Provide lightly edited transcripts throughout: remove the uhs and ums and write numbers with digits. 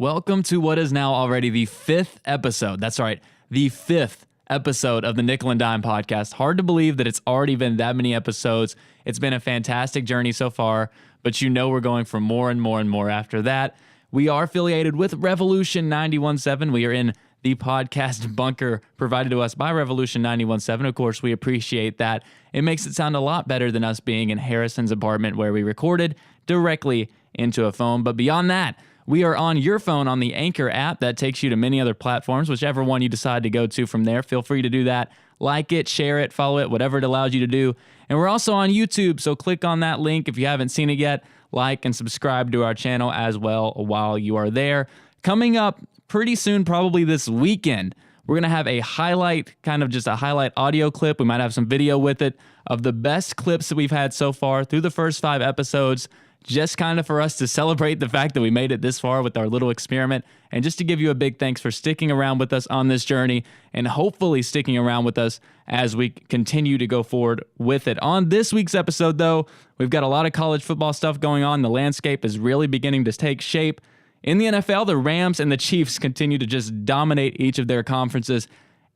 Welcome to what is now already the 5th episode. That's right, the 5th episode of the Nickel and Dime podcast. Hard to believe that it's already been that many episodes. It's been a fantastic journey so far, but you know we're going for more and more and more after that. We are affiliated with Revolution 91.7. We are in the podcast bunker provided to us by Revolution 91.7. Of course, we appreciate that. It makes it sound a lot better than us being in Harrison's apartment where we recorded directly into a phone. But beyond that, we are on your phone on the Anchor app that takes you to many other platforms, whichever one you decide to go to from there. Feel free to do that. Like it, share it, follow it, whatever it allows you to do. And we're also on YouTube, so click on that link if you haven't seen it yet. Like and subscribe to our channel as well while you are there. Coming up pretty soon, probably this weekend, we're going to have a highlight, kind of just a highlight audio clip. We might have some video with it of the best clips that we've had so far through the first 5 episodes. Just kind of for us to celebrate the fact that we made it this far with our little experiment, and just to give you a big thanks for sticking around with us on this journey and hopefully sticking around with us as we continue to go forward with it. On this week's episode, though, we've got a lot of college football stuff going on. The landscape is really beginning to take shape. In the NFL, the Rams and the Chiefs continue to just dominate each of their conferences.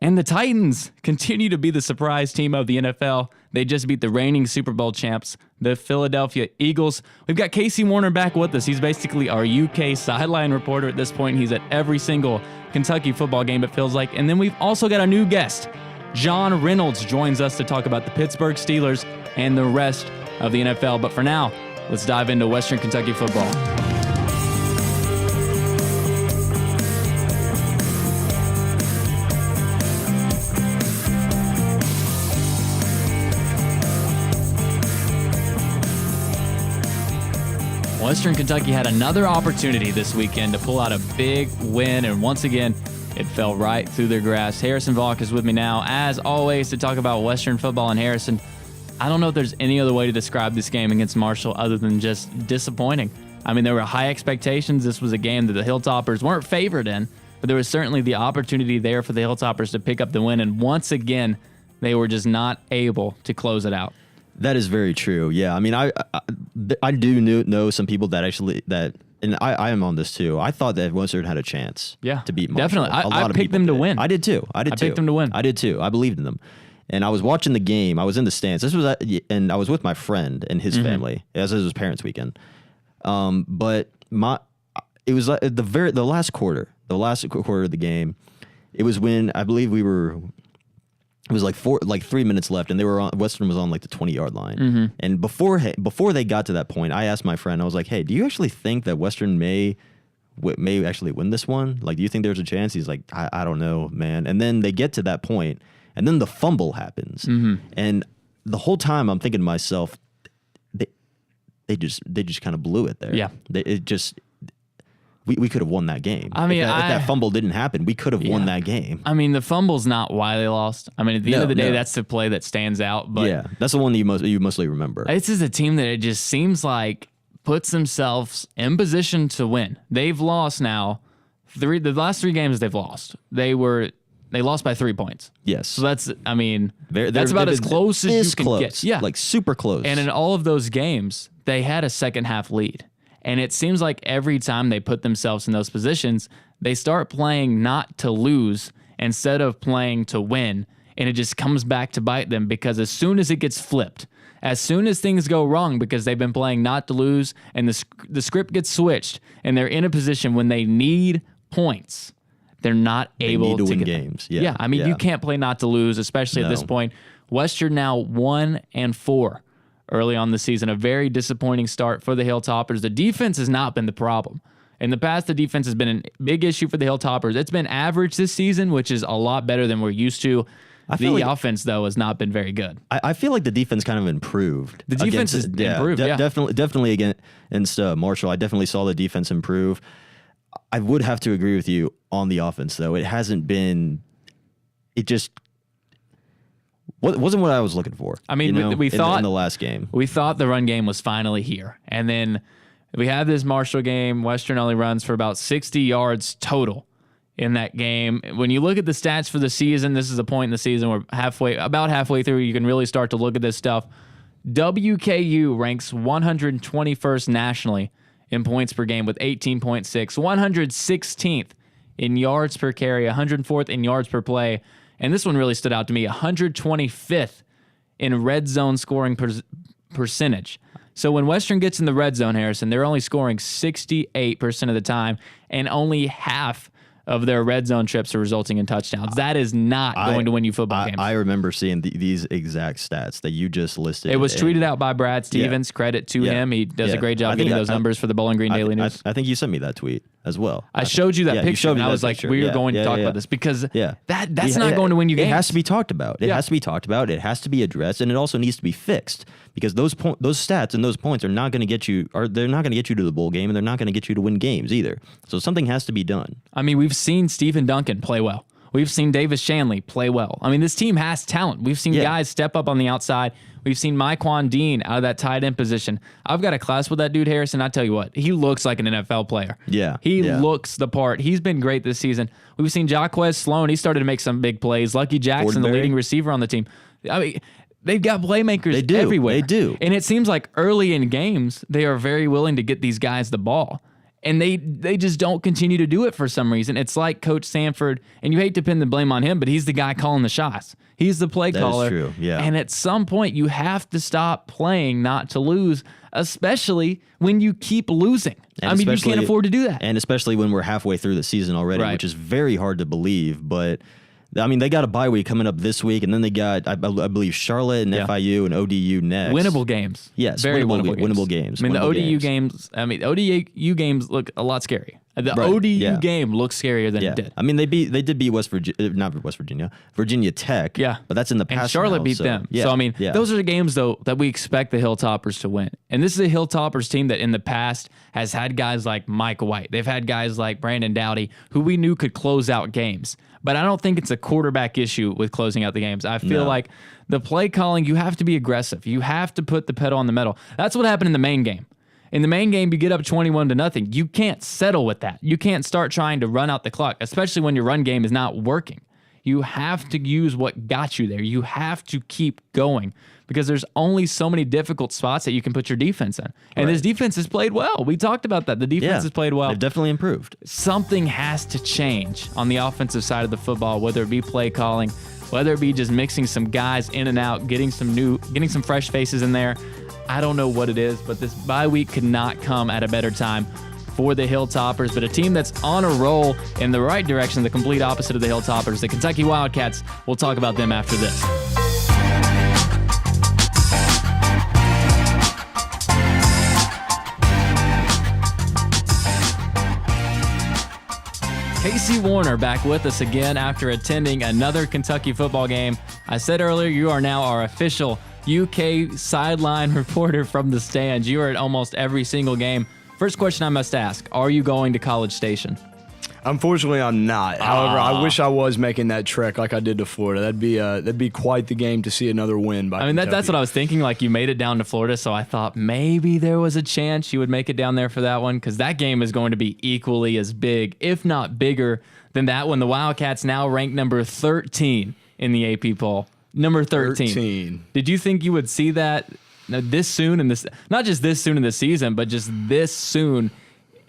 And the Titans continue to be the surprise team of the NFL. They just beat the reigning Super Bowl champs, the Philadelphia Eagles. We've got Casey Warner back with us. He's basically our UK sideline reporter at this point. He's at every single Kentucky football game, it feels like. And then we've also got a new guest. John Reynolds joins us to talk about the Pittsburgh Steelers and the rest of the NFL. But for now, let's dive into Western Kentucky football. Western Kentucky had another opportunity this weekend to pull out a big win, and once again, it fell right through their grasp. Harrison Valk is with me now, as always, to talk about Western football and Harrison. I don't know if there's any other way to describe this game against Marshall other than just disappointing. I mean, there were high expectations. This was a game that the Hilltoppers weren't favored in, but there was certainly the opportunity there for the Hilltoppers to pick up the win, and once again, they were just not able to close it out. That is very true. Yeah, I mean, I do know some people that actually and I am on this too. I thought that Western had a chance. To beat Marshall. Definitely, I picked them to win. I did too. I picked them to win. I did too. I believed in them, and I was watching the game. I was in the stands. And I was with my friend and his family. As it was parents' weekend. But it was like the last quarter of the game. It was when I believe it was like 3 minutes left, and Western was on like the 20-yard line. And before they got to that point, I asked my friend, I was like, "Hey, do you actually think that Western may actually win this one? Like, do you think there's a chance?" He's like, "I don't know, man." And then they get to that point, and then the fumble happens, and the whole time I'm thinking to myself, they just kind of blew it there. Yeah, We could have won that game. I mean, if that fumble didn't happen, we could have won that game. I mean, the fumble's not why they lost. I mean, at the end of the day, that's the play that stands out. But yeah, that's the one that you mostly remember. This is a team that it just seems like puts themselves in position to win. They've lost now the last 3 games they've lost. They lost by 3 points. Yes. So that's about as close as you can get. Yeah, like super close. And in all of those games, they had a second half lead. And it seems like every time they put themselves in those positions, they start playing not to lose instead of playing to win. And it just comes back to bite them, because as soon as it gets flipped, as soon as things go wrong because they've been playing not to lose and the script gets switched and they're in a position when they need points, they're not able to win games. Yeah, I mean, you can't play not to lose, especially at this point. Western now 1-4. Early on the season, a very disappointing start for the Hilltoppers. The defense has not been the problem. In the past, the defense has been a big issue for the Hilltoppers. It's been average this season, which is a lot better than we're used to. The offense, though, has not been very good. I feel like the defense kind of improved. The defense has improved, Definitely against Marshall. I definitely saw the defense improve. I would have to agree with you on the offense, though. It hasn't been... It just... wasn't what I was looking for. I mean, we thought in the last game, we thought the run game was finally here, and then we had this Marshall game. Western only runs for about 60 yards total in that game. When you look at the stats for the season, this is a point in the season where about halfway through, you can really start to look at this stuff. WKU ranks 121st nationally in points per game with 18.6, 116th in yards per carry, 104th in yards per play, and this one really stood out to me, 125th in red zone scoring percentage. So when Western gets in the red zone, Harrison, they're only scoring 68% of the time, and only half of their red zone trips are resulting in touchdowns. That is not going to win you football games. I remember seeing these exact stats that you just listed. It was tweeted out by Brad Stevens. Credit to him. He does a great job getting those numbers for the Bowling Green Daily News. I think you sent me that tweet as well. I showed you that picture, and I was like, we are going to talk about this because that's not going to win you games. It has to be talked about. It has to be talked about. It has to be addressed, and it also needs to be fixed because those stats and those points are not going to get you, or they're not going to get you to the bowl game, and they're not going to get you to win games either. So something has to be done. I mean, we've seen Stephen Duncan play well. We've seen Davis Shanley play well. I mean, this team has talent. We've seen guys step up on the outside. We've seen Myquan Dean out of that tight end position. I've got a class with that dude, Harrison. I tell you what, he looks like an NFL player. Yeah. He looks the part. He's been great this season. We've seen Jaquez Sloan. He started to make some big plays. Lucky Jackson, the leading receiver on the team. I mean, they've got playmakers everywhere. They do. And it seems like early in games, they are very willing to get these guys the ball. And they just don't continue to do it for some reason. It's like Coach Sanford, and you hate to pin the blame on him, but he's the guy calling the shots. He's the play caller. That is true, yeah. And at some point, you have to stop playing not to lose, especially when you keep losing. And I mean, you can't afford to do that. And especially when we're halfway through the season already, which is very hard to believe, but... I mean, they got a bye week coming up this week, and then they got, I believe, Charlotte and FIU and ODU next. Winnable games. Yes, very winnable games. I mean, the ODU games. I mean, ODU games look a lot scary. The ODU game looks scarier than it did. I mean, they did beat Virginia Tech. Yeah, but that's in the past. And Charlotte beat them. Yeah. So I mean, those are the games though that we expect the Hilltoppers to win. And this is a Hilltoppers team that in the past has had guys like Mike White. They've had guys like Brandon Dowdy who we knew could close out games. But I don't think it's a quarterback issue with closing out the games. I feel like the play calling, you have to be aggressive. You have to put the pedal on the metal. That's what happened in the main game. In the main game, you get up 21-0. You can't settle with that. You can't start trying to run out the clock, especially when your run game is not working. You have to use what got you there. You have to keep going because there's only so many difficult spots that you can put your defense in. And this defense has played well. We talked about that. The defense has played well. They've definitely improved. Something has to change on the offensive side of the football, whether it be play calling, whether it be just mixing some guys in and out, getting some fresh faces in there. I don't know what it is, but this bye week could not come at a better time for the Hilltoppers, but a team that's on a roll in the right direction, the complete opposite of the Hilltoppers, the Kentucky Wildcats. We'll talk about them after this. Casey Warner back with us again after attending another Kentucky football game. I said earlier, you are now our official UK sideline reporter from the stands. You are at almost every single game. First question I must ask, are you going to College Station? Unfortunately, I'm not. However, I wish I was making that trek like I did to Florida. That'd be quite the game to see another win by Kentucky. That's what I was thinking. Like, you made it down to Florida, so I thought maybe there was a chance you would make it down there for that one because that game is going to be equally as big, if not bigger, than that one. The Wildcats now ranked number 13 in the AP poll. Number 13. Did you think you would see that this soon in this, not just this soon in the season, but just this soon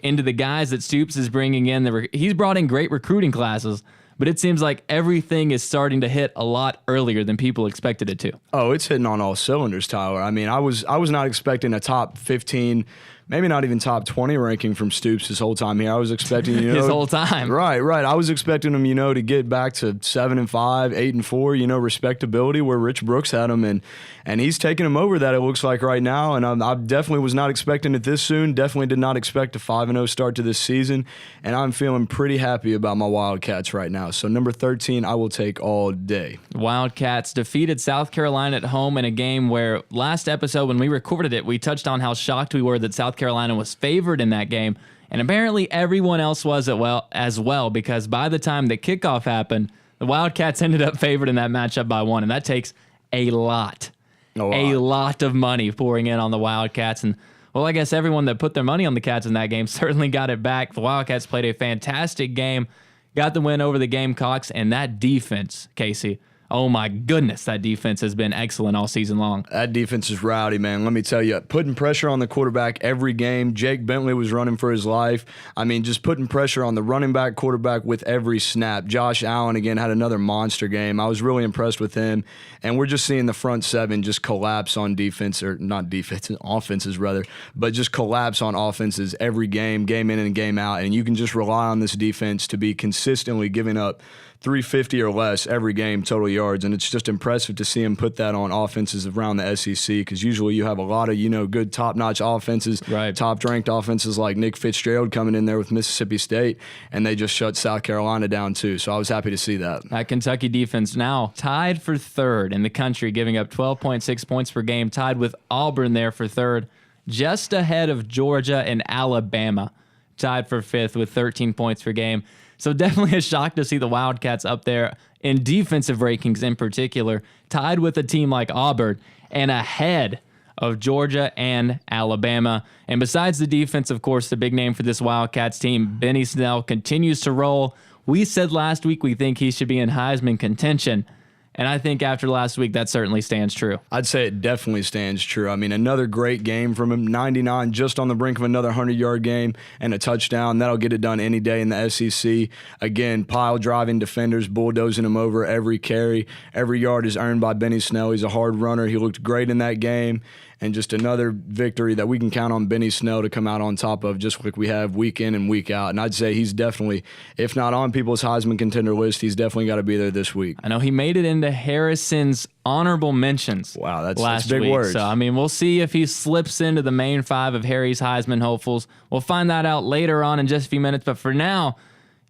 into the guys that Stoops is bringing in? He's brought in great recruiting classes, but it seems like everything is starting to hit a lot earlier than people expected it to. Oh, it's hitting on all cylinders, Tyler. I mean, I was not expecting a top 15, maybe not even top 20 ranking from Stoops his whole time here. I was expecting, his whole time. Right. I was expecting him, to get back to 7-5, 8-4, respectability where Rich Brooks had him, and he's taking him over that, it looks like right now. And I definitely was not expecting it this soon. Definitely did not expect a 5-0 start to this season, and I'm feeling pretty happy about my Wildcats right now. So number 13, I will take all day. Wildcats defeated South Carolina at home in a game where last episode when we recorded it, we touched on how shocked we were that South Carolina was favored in that game, and apparently everyone else was as well because by the time the kickoff happened, the Wildcats ended up favored in that matchup by 1, and that takes a lot of money pouring in on the Wildcats. And well, I guess everyone that put their money on the Cats in that game certainly got it back. The Wildcats played a fantastic game, got the win over the Gamecocks, and that defense, Casey, Oh my goodness, that defense has been excellent all season long. That defense is rowdy, man. Let me tell you, putting pressure on the quarterback every game. Jake Bentley was running for his life. I mean, just putting pressure on the running back, quarterback with every snap. Josh Allen, again, had another monster game. I was really impressed with him. And we're just seeing the front seven just collapse on defense, or not defense, offenses rather, but just collapse on offenses every game in and game out. And you can just rely on this defense to be consistently giving up 350 or less every game total yards, and it's just impressive to see him put that on offenses around the SEC, because usually you have a lot of good top-notch offenses, right, top-ranked offenses like Nick Fitzgerald coming in there with Mississippi State, and they just shut South Carolina down too. So I was happy to see that. That Kentucky defense now tied for third in the country, giving up 12.6 points per game, tied with Auburn there for third, just ahead of Georgia and Alabama, tied for fifth with 13 points per game. So definitely a shock to see the Wildcats up there in defensive rankings in particular, tied with a team like Auburn and ahead of Georgia and Alabama. And besides the defense, of course, the big name for this Wildcats team, Benny Snell, continues to roll. We said last week we think he should be in Heisman contention. And I think after last week, that certainly stands true. I'd say it definitely stands true. I mean, another great game from him, 99, just on the brink of another 100-yard game and a touchdown. That'll get it done any day in the SEC. Again, pile-driving defenders, bulldozing him over every carry. Every yard is earned by Benny Snell. He's a hard runner. He looked great in that game. And just another victory that we can count on Benny Snell to come out on top of, just like we have week in and week out. And I'd say he's definitely, if not on people's Heisman contender list, he's definitely got to be there this week. I know he made it into Harrison's honorable mentions. Wow, that's big week. words. So, I mean, we'll see if he slips into the main five of Harry's Heisman hopefuls. We'll find that out later on in just a few minutes. But for now,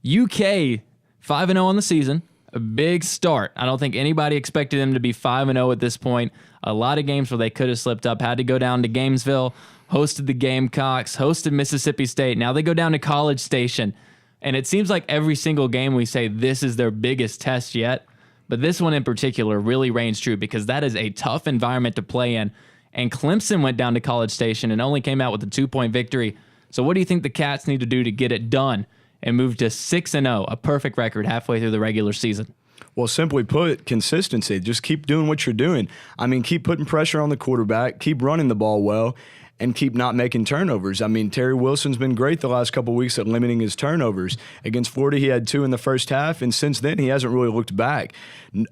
UK 5-0 on the season. A big start. I don't think anybody expected them to be 5-0 at this point. A lot of games where they could have slipped up. Had to go down to Gainesville, hosted the Gamecocks, hosted Mississippi State. Now they go down to College Station. And it seems like every single game we say this is their biggest test yet. But this one in particular really reigns true, because that is a tough environment to play in. And Clemson went down to College Station and only came out with a 2-point victory. So what do you think the Cats need to do to get it done and move to 6-0, a perfect record halfway through the regular season? Well, simply put, consistency. Just keep doing what you're doing. I mean, keep putting pressure on the quarterback, keep running the ball well, and keep not making turnovers. I mean, Terry Wilson's been great the last couple of weeks at limiting his turnovers. Against Florida, he had 2 in the first half, and since then, he hasn't really looked back.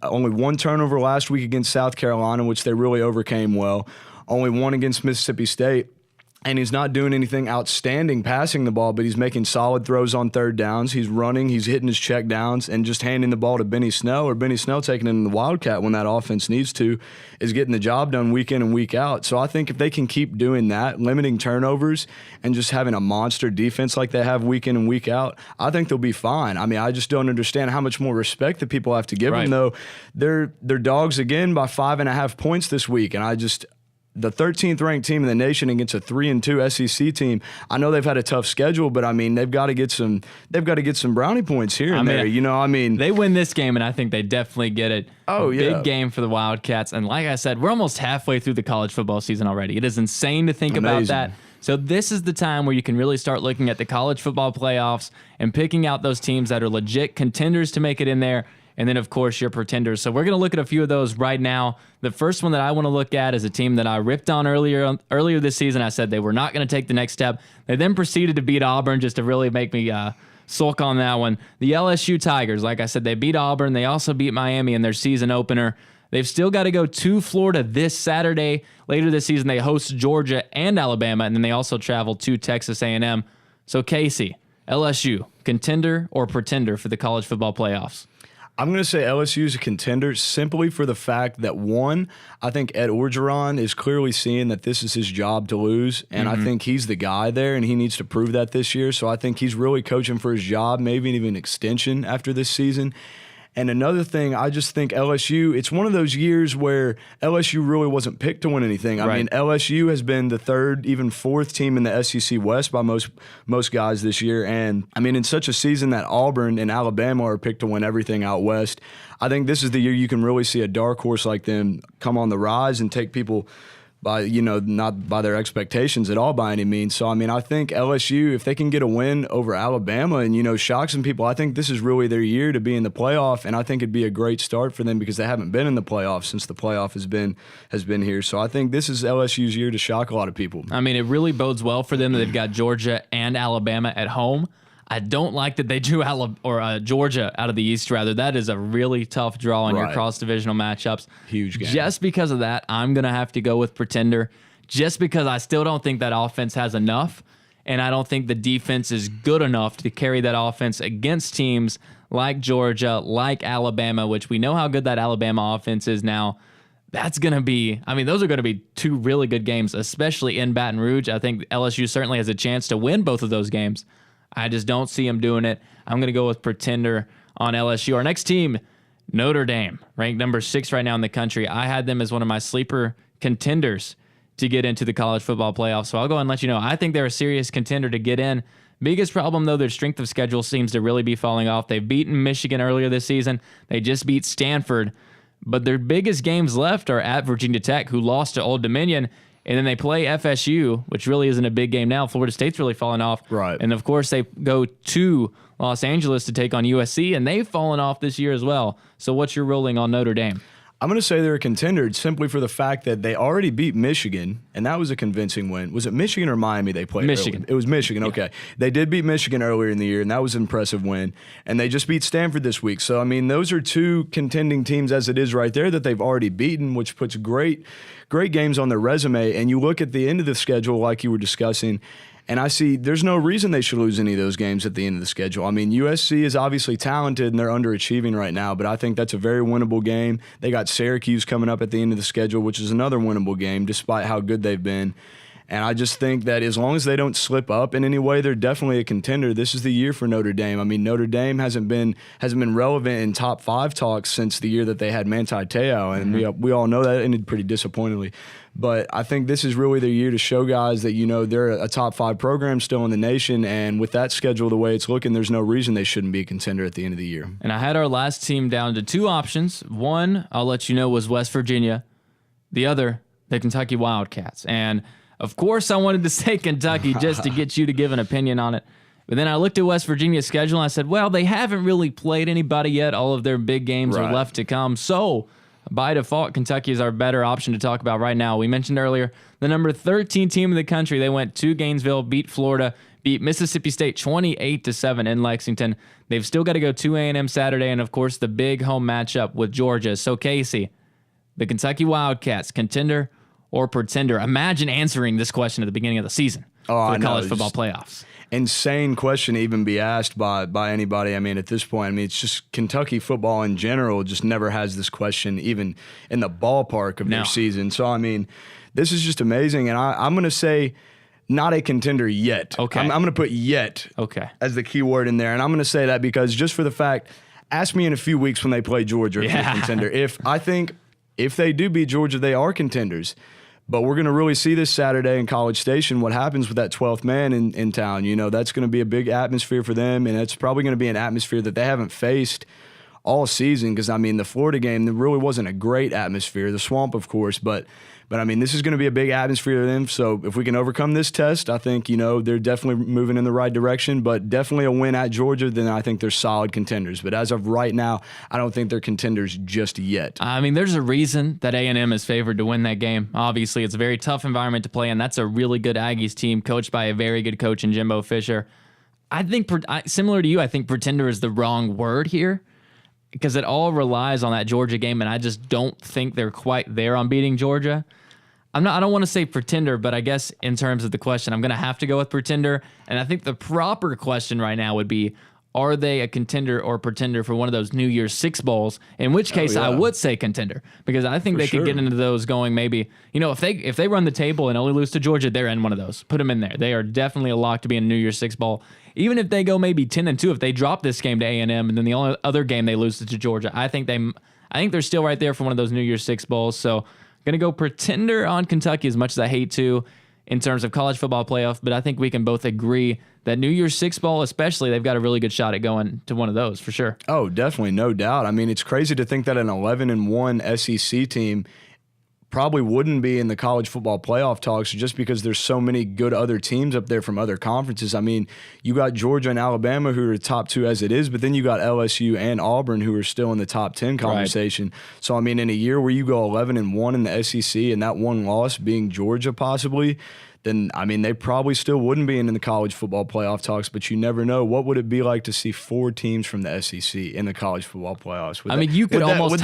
Only 1 turnover last week against South Carolina, which they really overcame well. Only 1 against Mississippi State. And he's not doing anything outstanding passing the ball, but he's making solid throws on third downs. He's running, he's hitting his check downs, and just handing the ball to Benny Snell, or Benny Snell taking it in the Wildcat when that offense needs to, is getting the job done week in and week out. So I think if they can keep doing that, limiting turnovers, and just having a monster defense like they have week in and week out, I think they'll be fine. I mean, I just don't understand how much more respect that people have to give them, though. They're dogs again by 5.5 points this week, and the 13th ranked team in the nation against a 3-2 SEC team. I know they've had a tough schedule, but I mean they've got to get some brownie points here and there. They win this game, and I think they definitely get it. Oh, yeah. Big game for the Wildcats. And like I said, we're almost halfway through the college football season already. It is insane to think about that. So this is the time where you can really start looking at the college football playoffs and picking out those teams that are legit contenders to make it in there. And then, of course, your pretenders. So we're going to look at a few of those right now. The first one that I want to look at is a team that I ripped on earlier this season. I said they were not going to take the next step. They then proceeded to beat Auburn just to really make me sulk on that one. The LSU Tigers, like I said, they beat Auburn. They also beat Miami in their season opener. They've still got to go to Florida this Saturday. Later this season, they host Georgia and Alabama, and then they also travel to Texas A&M. So, Casey, LSU, contender or pretender for the college football playoffs? I'm going to say LSU is a contender simply for the fact that, one, I think Ed Orgeron is clearly seeing that this is his job to lose, and I think he's the guy there, and he needs to prove that this year. So I think he's really coaching for his job, maybe even an extension after this season. And another thing, I just think LSU, it's one of those years where LSU really wasn't picked to win anything. I mean, LSU has been the 3rd, even 4th team in the SEC West by most guys this year. And, I mean, in such a season that Auburn and Alabama are picked to win everything out West, I think this is the year you can really see a dark horse like them come on the rise and take people not by their expectations at all by any means. So, I mean, I think LSU, if they can get a win over Alabama and, shock some people, I think this is really their year to be in the playoff, and I think it'd be a great start for them because they haven't been in the playoff since the playoff has been here. So I think this is LSU's year to shock a lot of people. I mean, it really bodes well for them that they've got Georgia and Alabama at home. I don't like that they drew Georgia out of the East, rather. That is a really tough draw in your cross-divisional matchups. Huge game. Just because of that, I'm going to have to go with Pretender, just because I still don't think that offense has enough, and I don't think the defense is good enough to carry that offense against teams like Georgia, like Alabama, which we know how good that Alabama offense is now. That's going to be, those are going to be two really good games, especially in Baton Rouge. I think LSU certainly has a chance to win both of those games. I just don't see them doing it. I'm going to go with Pretender on LSU. Our next team, Notre Dame, ranked number 6 right now in the country. I had them as one of my sleeper contenders to get into the college football playoffs. So I'll go and let you know. I think they're a serious contender to get in. Biggest problem, though, their strength of schedule seems to really be falling off. They've beaten Michigan earlier this season. They just beat Stanford. But their biggest games left are at Virginia Tech, who lost to Old Dominion. And then they play FSU, which really isn't a big game now. Florida State's really fallen off. Right. And, of course, they go to Los Angeles to take on USC, and they've fallen off this year as well. So what's your ruling on Notre Dame? I'm going to say they're a contender simply for the fact that they already beat Michigan, and that was a convincing win. Was it Michigan or Miami they played? Michigan. Early? It was Michigan, okay. They did beat Michigan earlier in the year, and that was an impressive win. And they just beat Stanford this week. So, those are two contending teams as it is right there that they've already beaten, which puts great games on their resume. And you look at the end of the schedule like you were discussing, and I see there's no reason they should lose any of those games at the end of the schedule. USC is obviously talented and they're underachieving right now, but I think that's a very winnable game. They got Syracuse coming up at the end of the schedule, which is another winnable game despite how good they've been. And I just think that as long as they don't slip up in any way, they're definitely a contender. This is the year for Notre Dame. Notre Dame hasn't been relevant in top 5 talks since the year that they had Manti Te'o, and we all know that ended pretty disappointingly. But I think this is really their year to show guys that, they're a top 5 program still in the nation, and with that schedule the way it's looking, there's no reason they shouldn't be a contender at the end of the year. And I had our last team down to 2 options. One, I'll let you know, was West Virginia. The other, the Kentucky Wildcats. And of course, I wanted to say Kentucky just to get you to give an opinion on it. But then I looked at West Virginia's schedule and I said, well, they haven't really played anybody yet. All of their big games are left to come. So by default, Kentucky is our better option to talk about right now. We mentioned earlier the number 13 team in the country. They went to Gainesville, beat Florida, beat Mississippi State 28-7 in Lexington. They've still got to go to A&M Saturday, and of course the big home matchup with Georgia. So Casey, the Kentucky Wildcats, contender or pretender? Imagine answering this question at the beginning of the season for the college football playoffs. Insane question to even be asked by anybody. At this point, it's just Kentucky football in general just never has this question even in the ballpark of their season. So, this is just amazing. And I'm going to say not a contender yet. Okay. I'm going to put yet as the key word in there. And I'm going to say that because just for the fact, ask me in a few weeks when they play Georgia if they're a contender. I think if they do beat Georgia, they are contenders. But we're going to really see this Saturday in College Station what happens with that 12th man in town. That's going to be a big atmosphere for them, and it's probably going to be an atmosphere that they haven't faced all season because, the Florida game, there really wasn't a great atmosphere. The Swamp, of course, but this is going to be a big atmosphere for them. So if we can overcome this test, I think, they're definitely moving in the right direction, but definitely a win at Georgia, then I think they're solid contenders. But as of right now, I don't think they're contenders just yet. There's a reason that A&M is favored to win that game. Obviously, it's a very tough environment to play in. That's a really good Aggies team coached by a very good coach in Jimbo Fisher. I think, similar to you, I think pretender is the wrong word here, because it all relies on that Georgia game, and I just don't think they're quite there on beating Georgia. I don't want to say pretender, but I guess in terms of the question, I'm going to have to go with pretender. And I think the proper question right now would be, are they a contender or pretender for one of those New Year's Six Bowls? In which case, I would say contender, because I think they could get into those going maybe, if they run the table and only lose to Georgia, they're in one of those. Put them in there. They are definitely a lock to be in a New Year's Six Bowl. Even if they go maybe 10-2, if they drop this game to A&M and then the only other game they lose to Georgia, I think they're still right there for one of those New Year's Six Bowls. So going to go pretender on Kentucky, as much as I hate to, in terms of college football playoff, but I think we can both agree that New Year's Six Bowl especially, they've got a really good shot at going to one of those for sure. Oh, definitely, no doubt. It's crazy to think that an 11-1 SEC team probably wouldn't be in the college football playoff talks just because there's so many good other teams up there from other conferences. I mean, you got Georgia and Alabama who are the top 2 as it is, but then you got LSU and Auburn who are still in the top 10 conversation. Right. So, I mean, in a year where you go 11-1 in the SEC and that one loss being Georgia possibly, then, I mean, they probably still wouldn't be in the college football playoff talks, but you never know. What would it be like to see 4 teams from the SEC in the college football playoffs? You could almost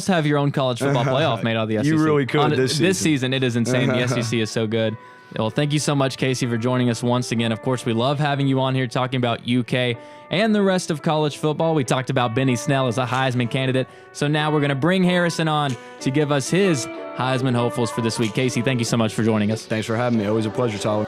have your own college football playoff made out of the SEC. You really could this season. It is insane. The SEC is so good. Well, thank you so much, Casey, for joining us once again. Of course, we love having you on here talking about UK and the rest of college football. We talked about Benny Snell as a Heisman candidate. So now we're going to bring Harrison on to give us his Heisman hopefuls for this week. Casey, thank you so much for joining us. Thanks for having me. Always a pleasure, Tyler.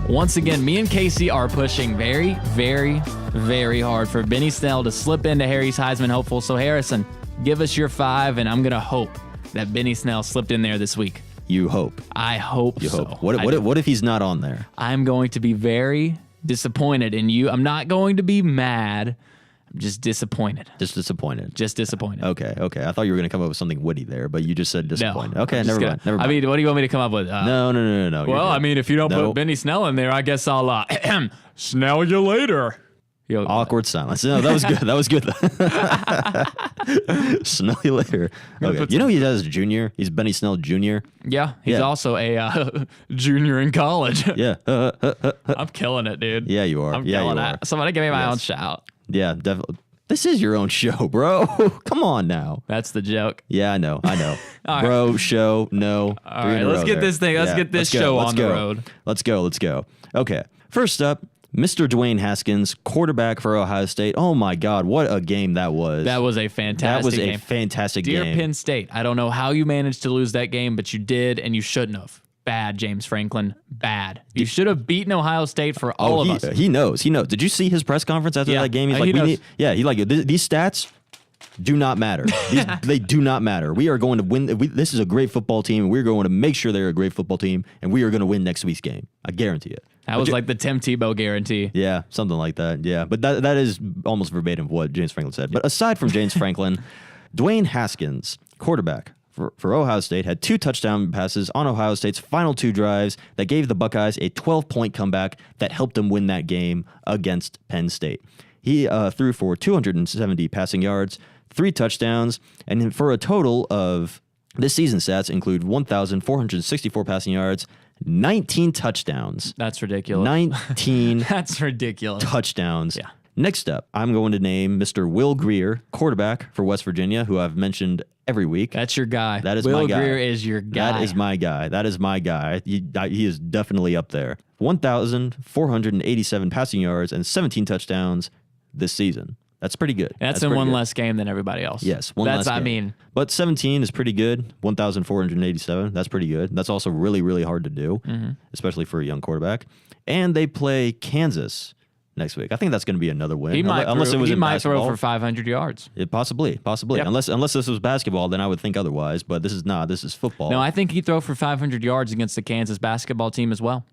Once again, me and Casey are pushing very, very, very hard for Benny Snell to slip into Harry's Heisman hopeful. So, Harrison, give us your 5, and I'm going to hope that Benny Snell slipped in there this week. You hope. I hope you so. Hope. What if he's not on there? I'm going to be very disappointed in you. I'm not going to be mad. I'm just disappointed. Just disappointed. Okay. I thought you were going to come up with something witty there, but you just said disappointed. No, okay, never mind. I mean, what do you want me to come up with? No. Well, I mean, if you don't put Benny Snell in there, I guess I'll Snell you later. Awkward silence. No, that was good. Snell you later. Okay. You know he does junior. He's Benny Snell Jr. Yeah, he's also a junior in college. Yeah. I'm killing it, dude. Yeah, you are. I'm killing it. Somebody give me my own shout. Yeah, definitely. This is your own show, bro. Come on now. That's the joke. Yeah, I know. Bro, right. Show, no. All right, let's get this thing. Let's get this show on the road. Let's go. Okay. First up, Mr. Dwayne Haskins, quarterback for Ohio State. Oh my God, what a game that was. That was a fantastic game. Dear Penn State, I don't know how you managed to lose that game, but you did, and you shouldn't have. Bad, James Franklin. Bad. You should have beaten Ohio State for all of us. He knows. Did you see his press conference after that game? He's like, these stats do not matter. They do not matter. We are going to win. This is a great football team, and we're going to make sure they're a great football team, and we are going to win next week's game. I guarantee it. That was like the Tim Tebow guarantee. Yeah, something like that. Yeah, but that is almost verbatim what James Franklin said. But aside from James Franklin, Dwayne Haskins, quarterback for Ohio State, had 2 touchdown passes on Ohio State's final 2 drives that gave the Buckeyes a 12-point comeback that helped them win that game against Penn State. He threw for 270 passing yards, 3 touchdowns, and for a total of this season's stats include 1,464 passing yards, 19 touchdowns. That's ridiculous. 19 That's ridiculous. touchdowns. Yeah. Next up, I'm going to name Mr. Will Grier, quarterback for West Virginia, who I've mentioned every week. That's your guy. That is Will my guy. Grier is your guy. That is my guy. He is definitely up there. 1,487 passing yards and 17 touchdowns this season. That's pretty good. That's in one less game than everybody else. Yes, one less game. I mean, but 17 is pretty good. 1,487. That's pretty good. That's also really, really hard to do, especially for a young quarterback. And they play Kansas next week. I think that's going to be another win. He might throw for 500 yards. Possibly. Yep. Unless this was basketball, then I would think otherwise. But this is not. This is football. No, I think he'd throw for 500 yards against the Kansas basketball team as well.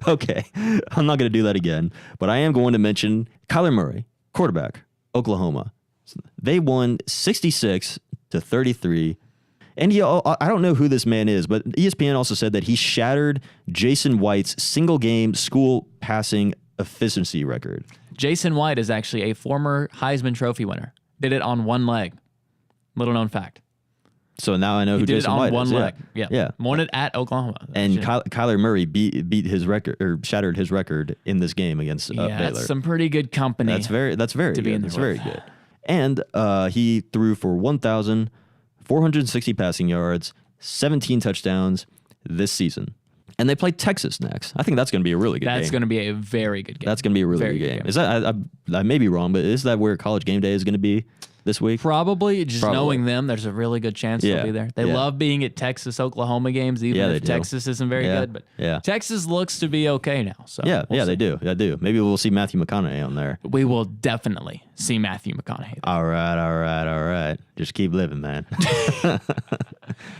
Okay, I'm not going to do that again. But I am going to mention Kyler Murray, quarterback, Oklahoma. They won 66-33. And I don't know who this man is, but ESPN also said that he shattered Jason White's single-game school passing efficiency record. Jason White is actually a former Heisman Trophy winner. Did it on one leg. Little known fact. So now I know who Jason White is. He did it on one leg. Yeah. Won it at Oklahoma. And Kyler Murray beat his record, or shattered his record in this game against Baylor. That's some pretty good company. That's very good. That's very good. And he threw for 1,460 passing yards, 17 touchdowns this season. And they play Texas next. I think that's going to be a really good game. That's going to be a very good game. That's going to be a really good game. Is that I may be wrong, but is that where College Game Day is going to be? this week? Probably. Just knowing them, there's a really good chance they'll be there. They love being at Texas-Oklahoma games, even if Texas isn't very good. But Texas looks to be okay now. So we'll see. They do. They do. Maybe we'll see Matthew McConaughey on there. We will definitely see Matthew McConaughey there. All right. Just keep living, man.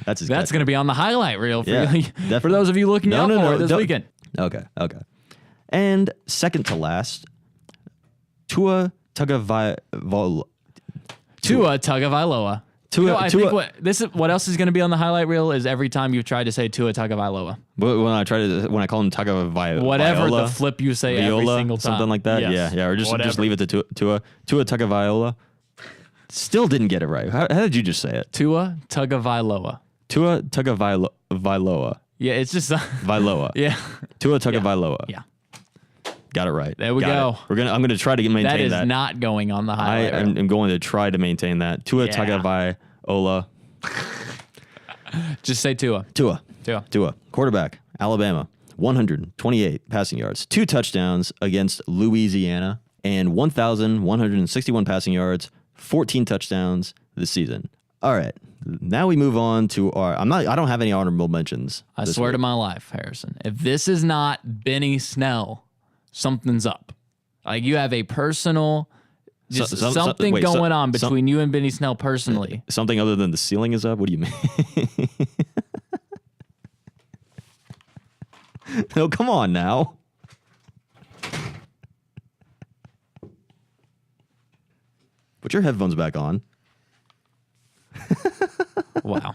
That's going to be on the highlight reel for those of you looking out for it this weekend. Okay. And second to last, Tua Tagovailoa. I think what else is going to be on the highlight reel is every time you've tried to say Tua Tagovailoa. But when I call him Tagovailoa, whatever the flip you say Viola, every single time, something like that. Yes. Yeah, or just leave it to Tua Tagovailoa. Still didn't get it right. How did you just say it? Tua Tagovailoa. Tua Tagovailoa. Yeah, it's just Vailoa. Yeah. Tua Tagovailoa. Yeah. Got it right. There we go. I'm gonna try to maintain that. That is not going on the highlight. I'm going to try to maintain that. Tua Tagovailoa. Just say Tua. Tua. Quarterback, Alabama, 128 passing yards, 2 touchdowns against Louisiana, and 1,161 passing yards, 14 touchdowns this season. All right. Now we move on to I don't have any honorable mentions. I swear to my life, Harrison, if this is not Benny Snell, something's up. Like you have a personal, something going on between you and Benny Snell personally. Something other than the ceiling is up? What do you mean? No, come on now. Put your headphones back on. Wow.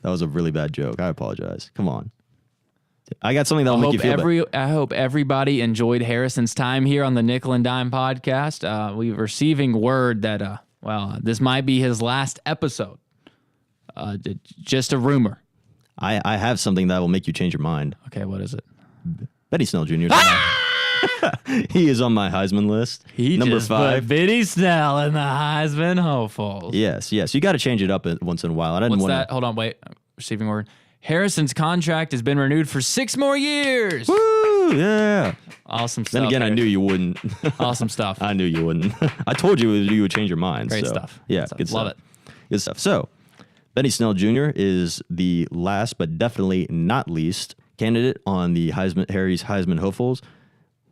That was a really bad joke. I apologize. Come on. I got something that'll make you feel better. I hope everybody enjoyed Harrison's time here on the Nickel and Dime podcast. We're receiving word that, this might be his last episode. Just a rumor. I have something that will make you change your mind. Okay, what is it? Benny Snell Jr. He is on my Heisman list. Number 5. Benny Snell in the Heisman hopefuls. Yes. You got to change it up once in a while. What's that? Hold on, wait. Receiving word. Harrison's contract has been renewed for 6 more years. Woo! Yeah. Awesome stuff. Then again, Harrison. I knew you wouldn't. Awesome stuff. I knew you wouldn't. I told you would change your mind. Great stuff. Yeah, good stuff. Love it. Good stuff. So, Benny Snell Jr. is the last but definitely not least candidate on the Harry's Heisman hopefuls.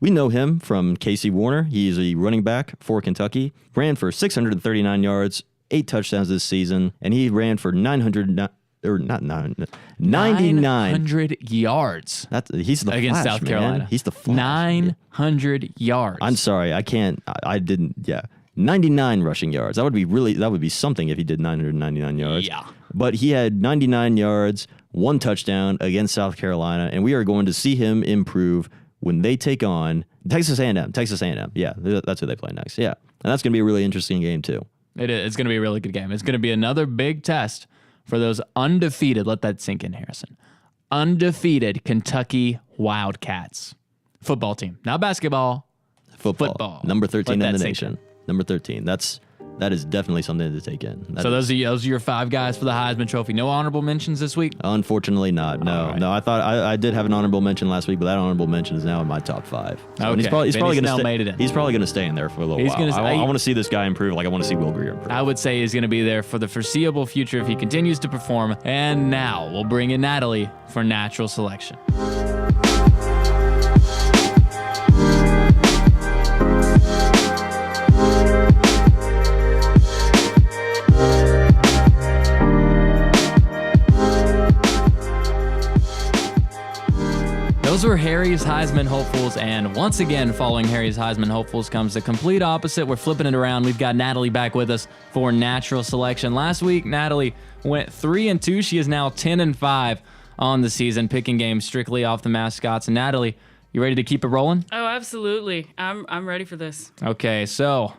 We know him from Casey Warner. He's a running back for Kentucky. Ran for 639 yards, 8 touchdowns this season, and he ran for 99 yards. He's the against Flash, South Carolina. Man. He's the Flash. 900 yards. I'm sorry, I can't. I didn't. Yeah, 99 rushing yards. That would be something if he did 999 yards. Yeah, but he had 99 yards, 1 touchdown against South Carolina, and we are going to see him improve when they take on Texas A&M. Yeah, that's who they play next. Yeah, and that's going to be a really interesting game too. It is. It's going to be a really good game. It's going to be another big test for those undefeated. Let that sink in, Harrison. Undefeated Kentucky Wildcats football team, not basketball. Football. Number 13 in the nation. Number 13. That is definitely something to take in. So those are your 5 guys for the Heisman Trophy. No honorable mentions this week? Unfortunately not. No. Right. No, I thought I did have an honorable mention last week, but that honorable mention is now in my top 5. So okay. He's probably going to made it in. He's probably going to stay in there for a little while. I want to see this guy improve like I want to see Will Greer improve. I would say he's going to be there for the foreseeable future if he continues to perform. And now we'll bring in Natalie for natural selection. Those were Harry's Heisman hopefuls, and once again, following Harry's Heisman hopefuls comes the complete opposite. We're flipping it around. We've got Natalie back with us for natural selection. Last week, Natalie went 3-2. She is now 10-5 on the season, picking games strictly off the mascots. And Natalie, you ready to keep it rolling? Oh, absolutely. I'm ready for this. Okay, so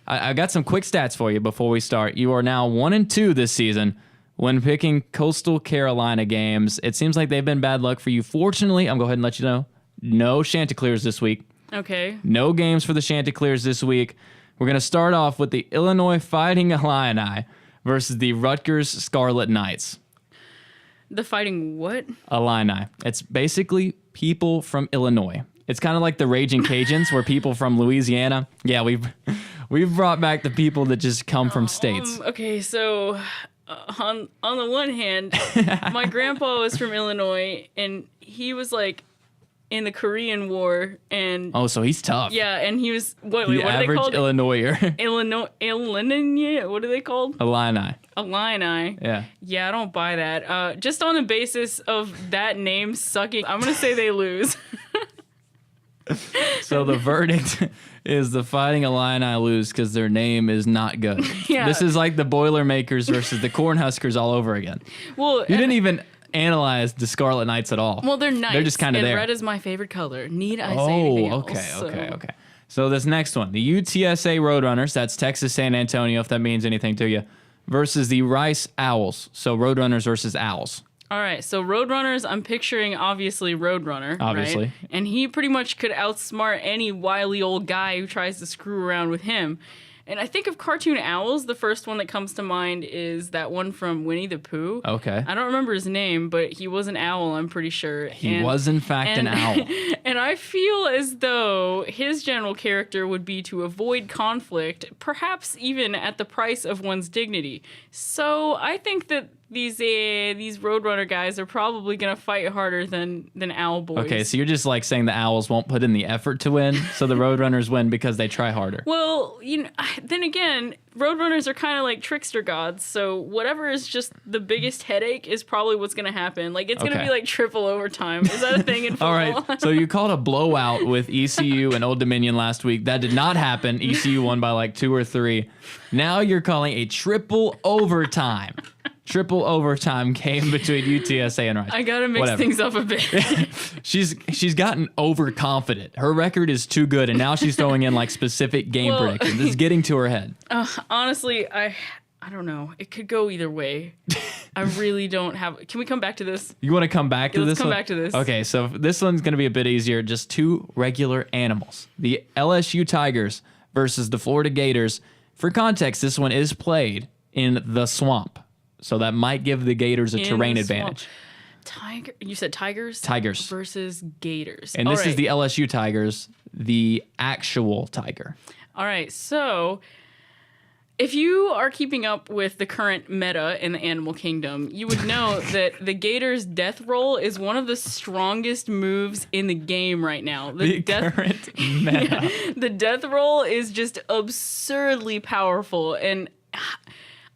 I got some quick stats for you before we start. You are now 1-2 this season. When picking Coastal Carolina games, it seems like they've been bad luck for you. Fortunately, I'm going to go ahead and let you know, no Chanticleers this week. Okay. No games for the Chanticleers this week. We're going to start off with the Illinois Fighting Illini versus the Rutgers Scarlet Knights. The Fighting what? Illini. It's basically people from Illinois. It's kind of like the Raging Cajuns, where people from Louisiana. Yeah, We've brought back the people that just come from states. Okay, so on the one hand, my grandpa was from Illinois, and he was like in the Korean War, and Oh, so he's tough. yeah, and he was The what are they average called? Illinoiser. Illinois, what are they called? Illini. Illini. Yeah. Yeah, I don't buy that. Just on the basis of that name sucking, I'm gonna say they lose. So the verdict is the Fighting Illini lose because their name is not good. Yeah. This is like the Boilermakers versus the Cornhuskers all over again. Well, You didn't even analyze the Scarlet Knights at all. well, they're nice. They're just kind of and there. red is my favorite color. Need I say anything else? Okay. So this next one, the UTSA Roadrunners, that's Texas San Antonio, if that means anything to you, versus the Rice Owls. So Roadrunners versus Owls. All right, so Roadrunners, I'm picturing obviously Roadrunner. Obviously. Right? And he pretty much could outsmart any wily old guy who tries to screw around with him. And I think of cartoon owls, the first one that comes to mind is that one from Winnie the Pooh. Okay. I don't remember his name, but he was an owl, I'm pretty sure. He was, in fact, an owl. And I feel as though his general character would be to avoid conflict, perhaps even at the price of one's dignity. So I think that these Roadrunner guys are probably going to fight harder than owl boys. Okay, so you're just like saying the Owls won't put in the effort to win, so the Roadrunners win because they try harder. Well, then again, Roadrunners are kind of like trickster gods, so whatever is just the biggest headache is probably what's going to happen. Like, it's going to Okay. be like triple overtime. Is that a thing in football? All right, so you called a blowout with ECU and Old Dominion last week. That did not happen. ECU won by like 2 or 3. Now you're calling a triple overtime. Triple overtime game between UTSA and Rice. I got to mix Whatever. things up a bit. She's gotten overconfident. Her record is too good, and now she's throwing in like specific game Well- predictions. This is getting to her head. Honestly, I don't know. It could go either way. I really don't have. Can we come back to this? You want to come back to Let's this come one? back to this. Okay, so this one's going to be a bit easier. Just 2 regular animals. The LSU Tigers versus the Florida Gators. For context, this one is played in the swamp. So that might give the Gators a In terrain the swamp. advantage. Tiger. You said tigers. Tigers. versus gators. And this All is the right. LSU Tigers, the actual tiger. All right. So, if you are keeping up with the current meta in the animal kingdom, you would know that the gator's death roll is one of the strongest moves in the game right now. The current meta. The death roll is just absurdly powerful, and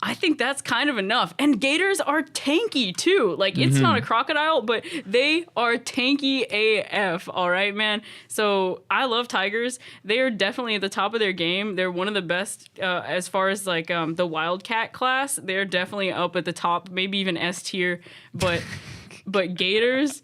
I think that's kind of enough. And gators are tanky too. Like, it's not a crocodile, but they are tanky AF. All right, man. So I love tigers. They are definitely at the top of their game. They're one of the best as far as like the wildcat class. They're definitely up at the top, maybe even S tier. But gators,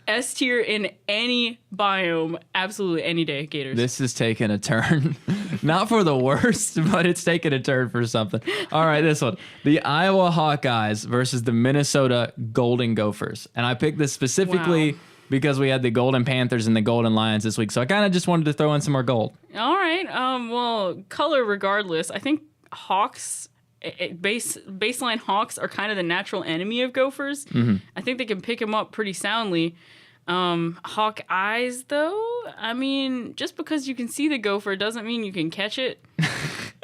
S tier in any biome, absolutely any day. Gators. This is taking a turn. Not for the worst, but it's taking a turn for something. All right, this one. The Iowa Hawkeyes versus the Minnesota Golden Gophers. And I picked this specifically Wow. because we had the Golden Panthers and the Golden Lions this week. So I kind of just wanted to throw in some more gold. All right. Well, color regardless. I think Hawks, baseline Hawks are kind of the natural enemy of Gophers. I think they can pick them up pretty soundly. Hawk eyes, though, I mean, just because you can see the gopher doesn't mean you can catch it.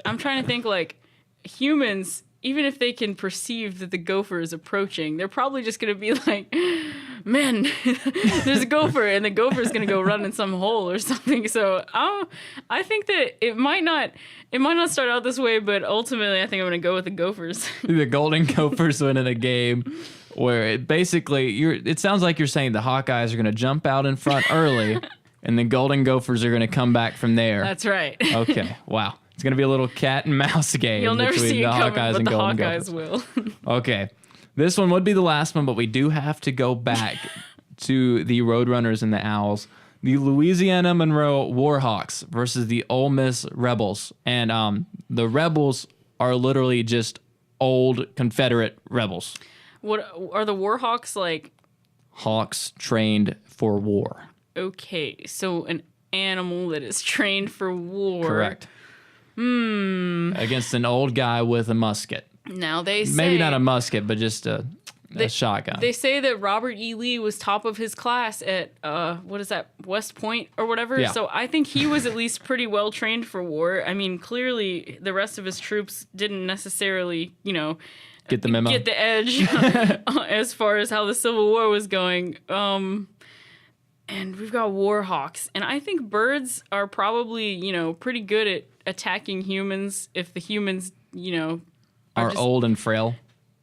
I'm trying to think, like, humans, even if they can perceive that the gopher is approaching, they're probably just going to be like, man, there's a gopher, and the gopher is going to go run in some hole or something. So I think that it might not start out this way, but ultimately I think I'm going to go with the Gophers. The Golden Gophers win in a game where it sounds like you're saying the Hawkeyes are going to jump out in front early and the Golden Gophers are going to come back from there. That's right. Okay. Wow. It's going to be a little cat and mouse game You'll never between see the it coming, Hawkeyes but and the Golden Hawkeyes Gophers. will. Okay. This one would be the last one, but we do have to go back to the Roadrunners and the Owls. The Louisiana Monroe Warhawks versus the Ole Miss Rebels. And the Rebels are literally just old Confederate rebels. What are the Warhawks like? Hawks trained for war. Okay, so an animal that is trained for war. Correct. Against an old guy with a musket. Now they say Maybe not a musket, but just a a shotgun. They say that Robert E. Lee was top of his class at West Point or whatever. Yeah. So I think he was at least pretty well trained for war. I mean, clearly the rest of his troops didn't necessarily, Get the memo. get the edge as far as how the Civil War was going. And we've got war hawks, and I think birds are probably pretty good at attacking humans if the humans are just old and frail.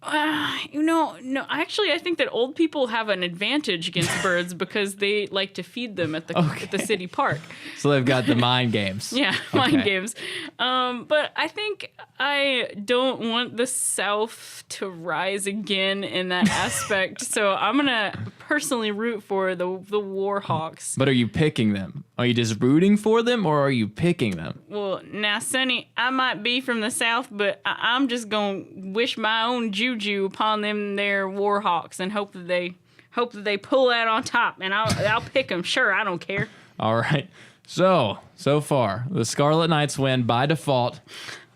No. Actually, I think that old people have an advantage against birds because they like to feed them at the city park. So they've got the mind games. Yeah, mind games. But I think I don't want the South to rise again in that aspect. So I'm gonna personally root for the Warhawks. But are you picking them? Are you just rooting for them, or are you picking them? Well, now, Sonny, I might be from the South, but I'm just gonna wish my own juju upon them there Warhawks and hope that they pull that on top, and I'll pick them. Sure, I don't care. All right. So far, the Scarlet Knights win by default.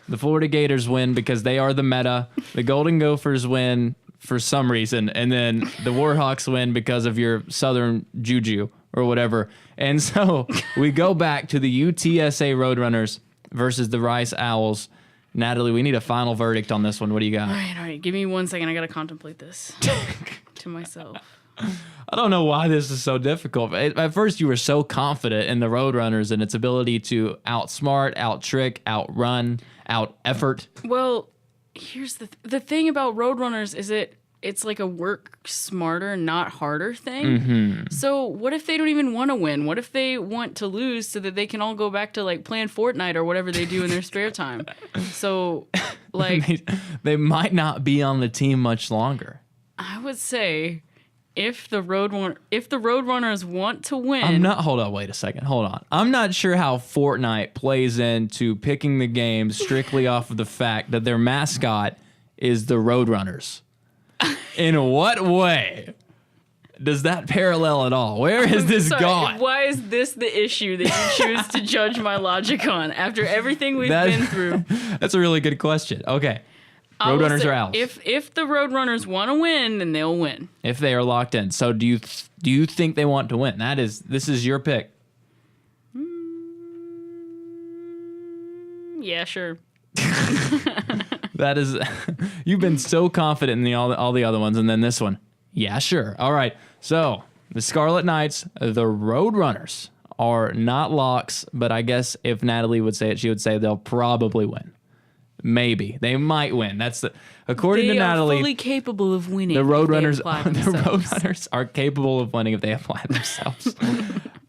The Florida Gators win because they are the meta. The Golden Gophers win for some reason, and then the Warhawks win because of your Southern juju or whatever. And so we go back to the UTSA Roadrunners versus the Rice Owls. Natalie, we need a final verdict on this one. What do you got? All right. Give me 1 second. I got to contemplate this to myself. I don't know why this is so difficult. At first, you were so confident in the Roadrunners and its ability to outsmart, out-trick, outrun, out-effort. Well, here's the thing about Roadrunners is it's like a work smarter, not harder thing. Mm-hmm. So what if they don't even want to win? What if they want to lose so that they can all go back to like playing Fortnite or whatever they do in their spare time? So like they might not be on the team much longer. I would say if the Roadrunners want to win. Hold on, wait a second. Hold on. I'm not sure how Fortnite plays into picking the game strictly off of the fact that their mascot is the Roadrunners. In what way does that parallel at all? Where has this gone? Why is this the issue that you choose to judge my logic on after everything we've been through? That's a really good question. Okay. Roadrunners or Owls? If the Roadrunners want to win, then they'll win. If they are locked in. So do you think they want to win? This is your pick. Yeah, sure. That is, you've been so confident in all the other ones, and then this one. Yeah, sure. All right. So the Scarlet Knights, the Roadrunners are not locks, but I guess if Natalie would say it, she would say they'll probably win. Maybe they might win. According to Natalie, they are fully capable of winning. The Roadrunners are capable of winning if they apply themselves.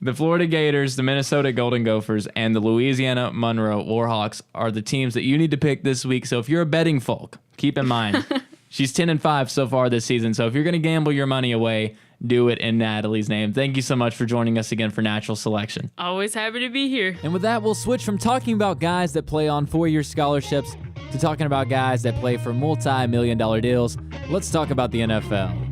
The Florida Gators, the Minnesota Golden Gophers, and the Louisiana Monroe Warhawks are the teams that you need to pick this week. So if you're a betting folk, keep in mind she's 10-5 so far this season. So if you're going to gamble your money away, do it in Natalie's name. Thank you so much for joining us again for Natural Selection. Always happy to be here. And with that, we'll switch from talking about guys that play on 4-year scholarships to talking about guys that play for multi-million-dollar deals. Let's talk about the NFL.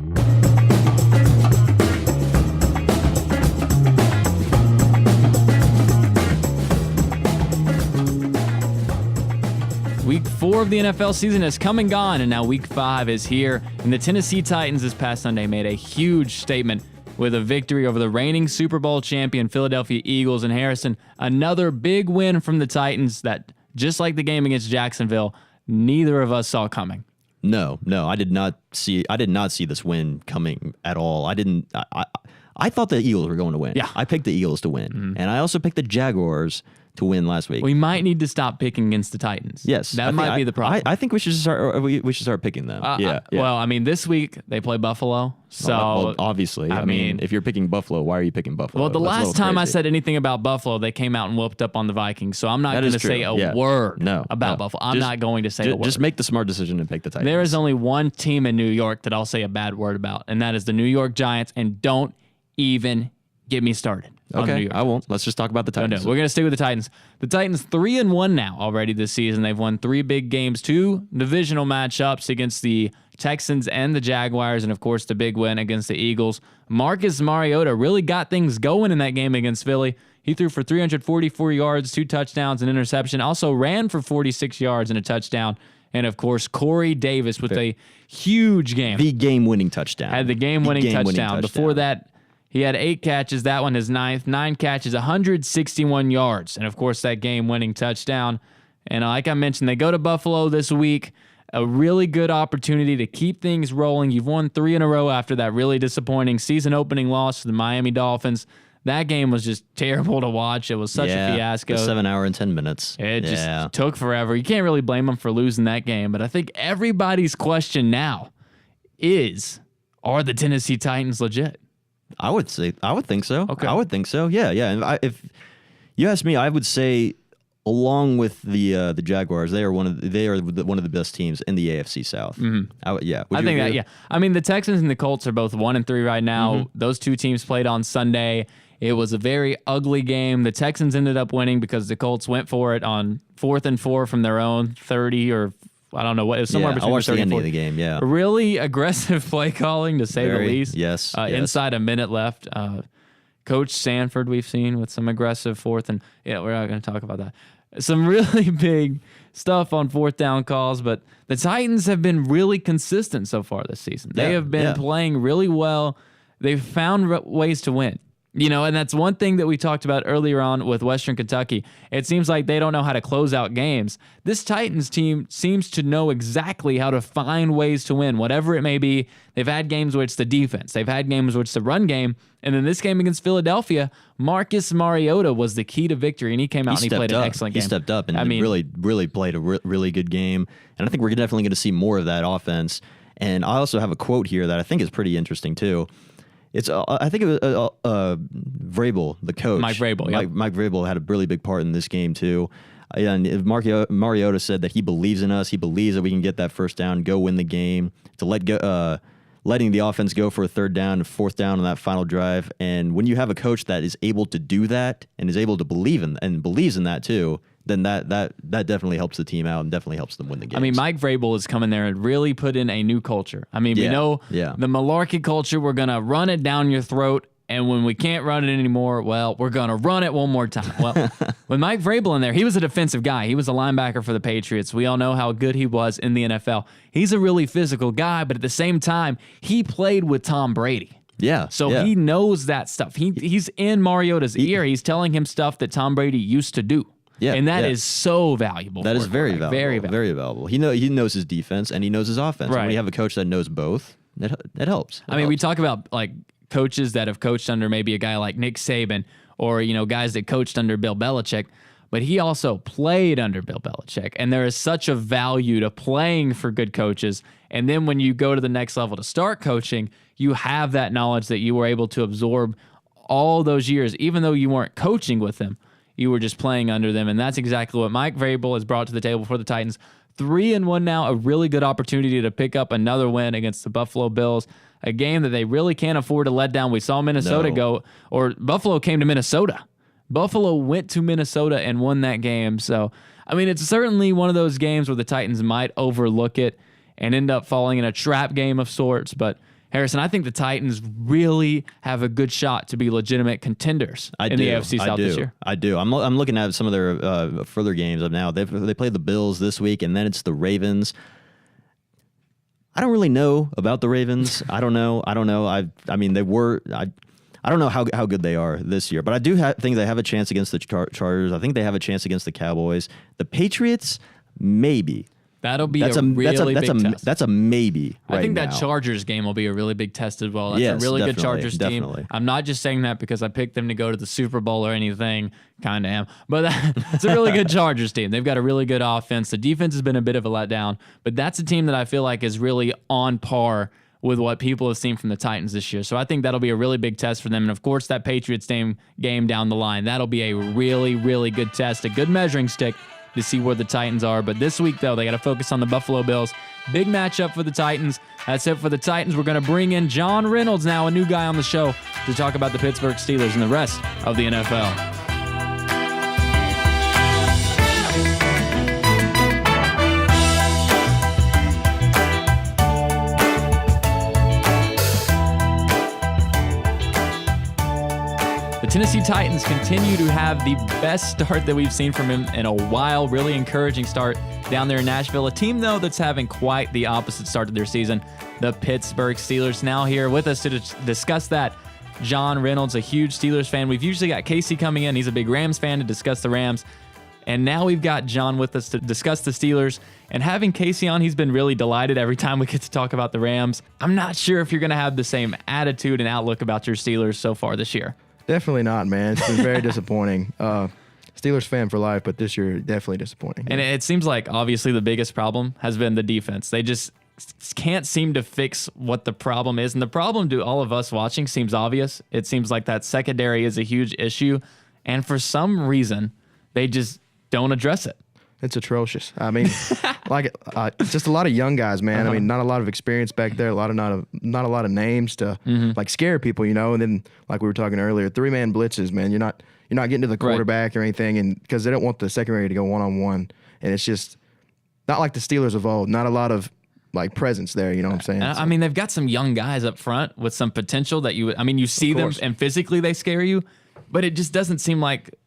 Week 4 of the NFL season has come and gone, and now Week 5 is here. And the Tennessee Titans this past Sunday made a huge statement with a victory over the reigning Super Bowl champion Philadelphia Eagles in Harrison. Another big win from the Titans that, just like the game against Jacksonville, neither of us saw coming. No, I did not see this win coming at all. I thought the Eagles were going to win. Yeah. I picked the Eagles to win. And I also picked the Jaguars to win last week. We might need to stop picking against the Titans. Yes. That might be the problem. I think we should start picking them. Yeah. Well, I mean, this week they play Buffalo. So well, obviously, I mean, if you're picking Buffalo, why are you picking Buffalo? Well, the That's last time I crazy. said anything about Buffalo, they came out and whooped up on the Vikings. So I'm not going to say a word about Buffalo. I'm not going to say a word. Just make the smart decision and pick the Titans. There is only one team in New York that I'll say a bad word about, and that is the New York Giants. And don't even get me started. Okay, I won't. Let's just talk about the Titans. No, we're going to stick with the Titans. The Titans 3-1 now already this season. They've won 3 big games, 2 divisional matchups against the Texans and the Jaguars, and of course the big win against the Eagles. Marcus Mariota really got things going in that game against Philly. He threw for 344 yards, 2 touchdowns, and interception. Also ran for 46 yards and a touchdown. And, of course, Corey Davis with a huge game. The game-winning touchdown. Had the game-winning touchdown. Before that, he had 8 catches. That one his 9th. 9 catches, 161 yards. And, of course, that game-winning touchdown. And like I mentioned, they go to Buffalo this week. A really good opportunity to keep things rolling. You've won 3 in a row after that really disappointing season-opening loss to the Miami Dolphins. That game was just terrible to watch. It was such a fiasco. 7 hours and 10 minutes. It just took forever. You can't really blame them for losing that game. But I think everybody's question now is, are the Tennessee Titans legit? I would think so. Okay. I would think so. Yeah. And if you ask me, I would say, along with the Jaguars, they are one of the best teams in the AFC South. Mm-hmm. I think that. Yeah. I mean, the Texans and the Colts are both 1-3 right now. Mm-hmm. Those two teams played on Sunday. It was a very ugly game. The Texans ended up winning because the Colts went for it on 4th and 4 from their own 30 or I don't know what. It was somewhere between I watched 30 the and ending 40. of the game. Yeah. Really aggressive play calling to say the least. Yes. Inside a minute left. Coach Sanford we've seen with some aggressive 4th and we're not going to talk about that. Some really big stuff on 4th down calls, but the Titans have been really consistent so far this season. They have been playing really well. They've found ways to win. And that's one thing that we talked about earlier on with Western Kentucky. It seems like they don't know how to close out games. This Titans team seems to know exactly how to find ways to win, whatever it may be. They've had games where it's the defense. They've had games where it's the run game. And in this game against Philadelphia, Marcus Mariota was the key to victory, and he came out and he played an excellent game. He stepped up and really played a really good game. And I think we're definitely going to see more of that offense. And I also have a quote here that I think is pretty interesting, too. It's I think it was Vrabel, the coach. Mike Vrabel. Mike Vrabel had a really big part in this game too. And Mariota said that he believes in us. He believes that we can get that first down, go win the game. To letting the offense go for a 3rd down and 4th down on that final drive. And when you have a coach that is able to do that and is able to believe in and believes in that too, then that definitely helps the team out and definitely helps them win the game. I mean, Mike Vrabel has come in there and really put in a new culture. I mean, we know the malarkey culture. We're going to run it down your throat, and when we can't run it anymore, well, we're going to run it one more time. Well, with Mike Vrabel in there, he was a defensive guy. He was a linebacker for the Patriots. We all know how good he was in the NFL. He's a really physical guy, but at the same time, he played with Tom Brady. Yeah. So he knows that stuff. He's in Mariota's ear. He's telling him stuff that Tom Brady used to do. Yeah, and that is so valuable. That is very valuable. Very valuable. He knows his defense and he knows his offense. Right. And when you have a coach that knows both, it helps. I mean, we talk about like coaches that have coached under maybe a guy like Nick Saban or guys that coached under Bill Belichick, but he also played under Bill Belichick. And there is such a value to playing for good coaches. And then when you go to the next level to start coaching, you have that knowledge that you were able to absorb all those years, even though you weren't coaching with them. You were just playing under them, and that's exactly what Mike Vrabel has brought to the table for the Titans. 3-1 now, a really good opportunity to pick up another win against the Buffalo Bills, a game that they really can't afford to let down. We saw Minnesota Buffalo came to Minnesota. Buffalo went to Minnesota and won that game. So, I mean, it's certainly one of those games where the Titans might overlook it and end up falling in a trap game of sorts, but Harrison, I think the Titans really have a good shot to be legitimate contenders in the AFC South this year. I do. I'm looking at some of their further games up now. They play the Bills this week, and then it's the Ravens. I don't really know about the Ravens. I don't know. I mean, they were. I don't know how good they are this year, but I do think they have a chance against the Chargers. I think they have a chance against the Cowboys. The Patriots, maybe. That'll be a really big test. That's a maybe. I think that Chargers game will be a really big test as well. That's a really good Chargers team. I'm not just saying that because I picked them to go to the Super Bowl or anything. Kind of am. But it's a really good Chargers team. They've got a really good offense. The defense has been a bit of a letdown, but that's a team that I feel like is really on par with what people have seen from the Titans this year. So I think that'll be a really big test for them. And of course, that Patriots game down the line, that'll be a really, really good test, a good measuring stick to see where the Titans are. But this week, though, they got to focus on the Buffalo Bills. Big matchup for the Titans. That's it for the Titans. We're going to bring in John Reynolds now, a new guy on the show, to talk about the Pittsburgh Steelers and the rest of the NFL. The Tennessee Titans continue to have the best start that we've seen from him in a while. Really encouraging start down there in Nashville. A team, though, that's having quite the opposite start to their season. The Pittsburgh Steelers now here with us to discuss that. John Reynolds, a huge Steelers fan. We've usually got Casey coming in. He's a big Rams fan to discuss the Rams. And now we've got John with us to discuss the Steelers. And having Casey on, he's been really delighted every time we get to talk about the Rams. I'm not sure if you're going to have the same attitude and outlook about your Steelers so far this year. Definitely not, man. It's been very disappointing. Steelers fan for life, but this year definitely disappointing. And it seems like obviously the biggest problem has been the defense. They just can't seem to fix what the problem is. And the problem to all of us watching seems obvious. It seems like that secondary is a huge issue. And for some reason, they just don't address it. It's atrocious. I mean, just a lot of young guys, man. I mean, not a lot of experience back there. Not a lot of names to like scare people, you know. And then, like we were talking earlier, 3-man blitzes, man. You're not getting to the quarterback or anything, and because they don't want the secondary to go 1-on-1, and it's just not like the Steelers of old. Not a lot of like presence there. You know what I'm saying? I mean, they've got some young guys up front with some potential that you see them and physically they scare you, but it just doesn't seem like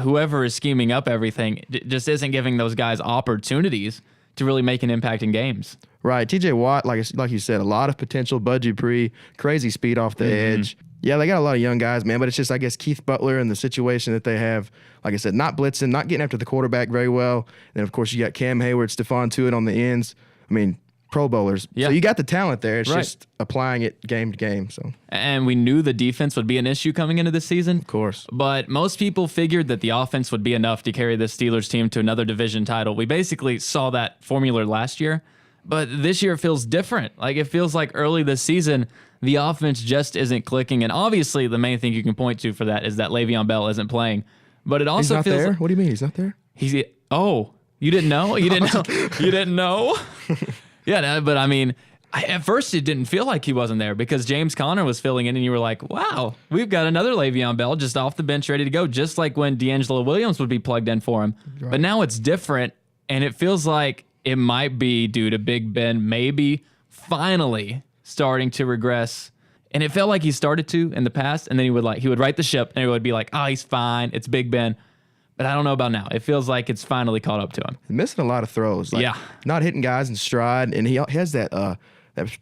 whoever is scheming up everything just isn't giving those guys opportunities to really make an impact in games. Right. TJ Watt, like you said, a lot of potential. Bud Dupree, crazy speed off the edge. Yeah, they got a lot of young guys, man, but it's just, I guess, Keith Butler and the situation that they have, like I said, not blitzing, not getting after the quarterback very well. And then, of course, you got Cam Hayward, Stephon Tuitt on the ends. I mean, Pro Bowlers. Yeah. So you got the talent there. It's just applying it game to game. So, and we knew the defense would be an issue coming into this season. Of course. But most people figured that the offense would be enough to carry the Steelers team to another division title. We basically saw that formula last year. But this year it feels different. Like it feels like early this season, the offense just isn't clicking. And obviously the main thing you can point to for that is that Le'Veon Bell isn't playing. But it also feels there. Like, what do you mean he's not there? You didn't know? You didn't know? You didn't know? Yeah, but I mean, at first it didn't feel like he wasn't there because James Conner was filling in and you were like, wow, we've got another Le'Veon Bell just off the bench ready to go, just like when D'Angelo Williams would be plugged in for him. Right. But now it's different, and it feels like it might be due to Big Ben maybe finally starting to regress. And it felt like he started to in the past, and then he would right the ship, and it would be like, oh, he's fine, it's Big Ben. But I don't know about now. It feels like it's finally caught up to him. He's missing a lot of throws. Not hitting guys in stride. And he has that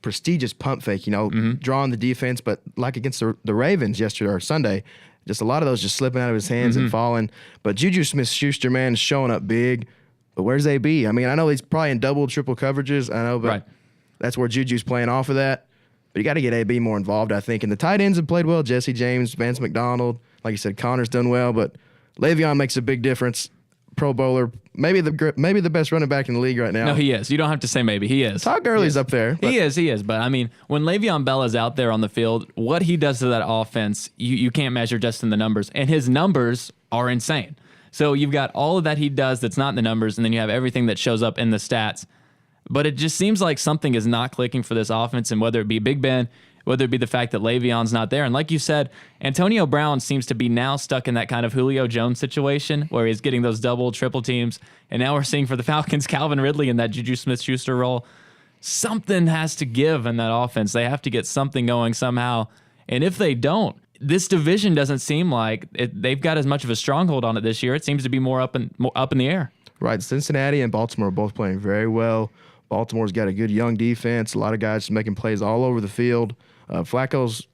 prestigious pump fake, you know, drawing the defense. But like against the Ravens yesterday or Sunday, just a lot of those just slipping out of his hands and falling. But Juju Smith-Schuster, man, is showing up big. But where's AB? I mean, I know he's probably in double, triple coverages. I know, but that's where Juju's playing off of that. But you got to get AB more involved, I think. And the tight ends have played well. Jesse James, Vance McDonald. Like you said, Connor's done well, but Le'Veon makes a big difference. Pro Bowler, maybe the best running back in the league right now. No, he is. You don't have to say maybe. He is. Todd Gurley's up there. He is. But, I mean, when Le'Veon Bell is out there on the field, what he does to that offense, you can't measure just in the numbers. And his numbers are insane. So you've got all of that he does that's not in the numbers, and then you have everything that shows up in the stats. But it just seems like something is not clicking for this offense, and whether it be Big Ben, whether it be the fact that Le'Veon's not there. And like you said, Antonio Brown seems to be now stuck in that kind of Julio Jones situation where he's getting those double, triple teams. And now we're seeing for the Falcons, Calvin Ridley in that Juju Smith-Schuster role. Something has to give in that offense. They have to get something going somehow. And if they don't, this division doesn't seem like they've got as much of a stronghold on it this year. It seems to be more up in the air. Right. Cincinnati and Baltimore are both playing very well. Baltimore's got a good young defense. A lot of guys making plays all over the field. Flacco's,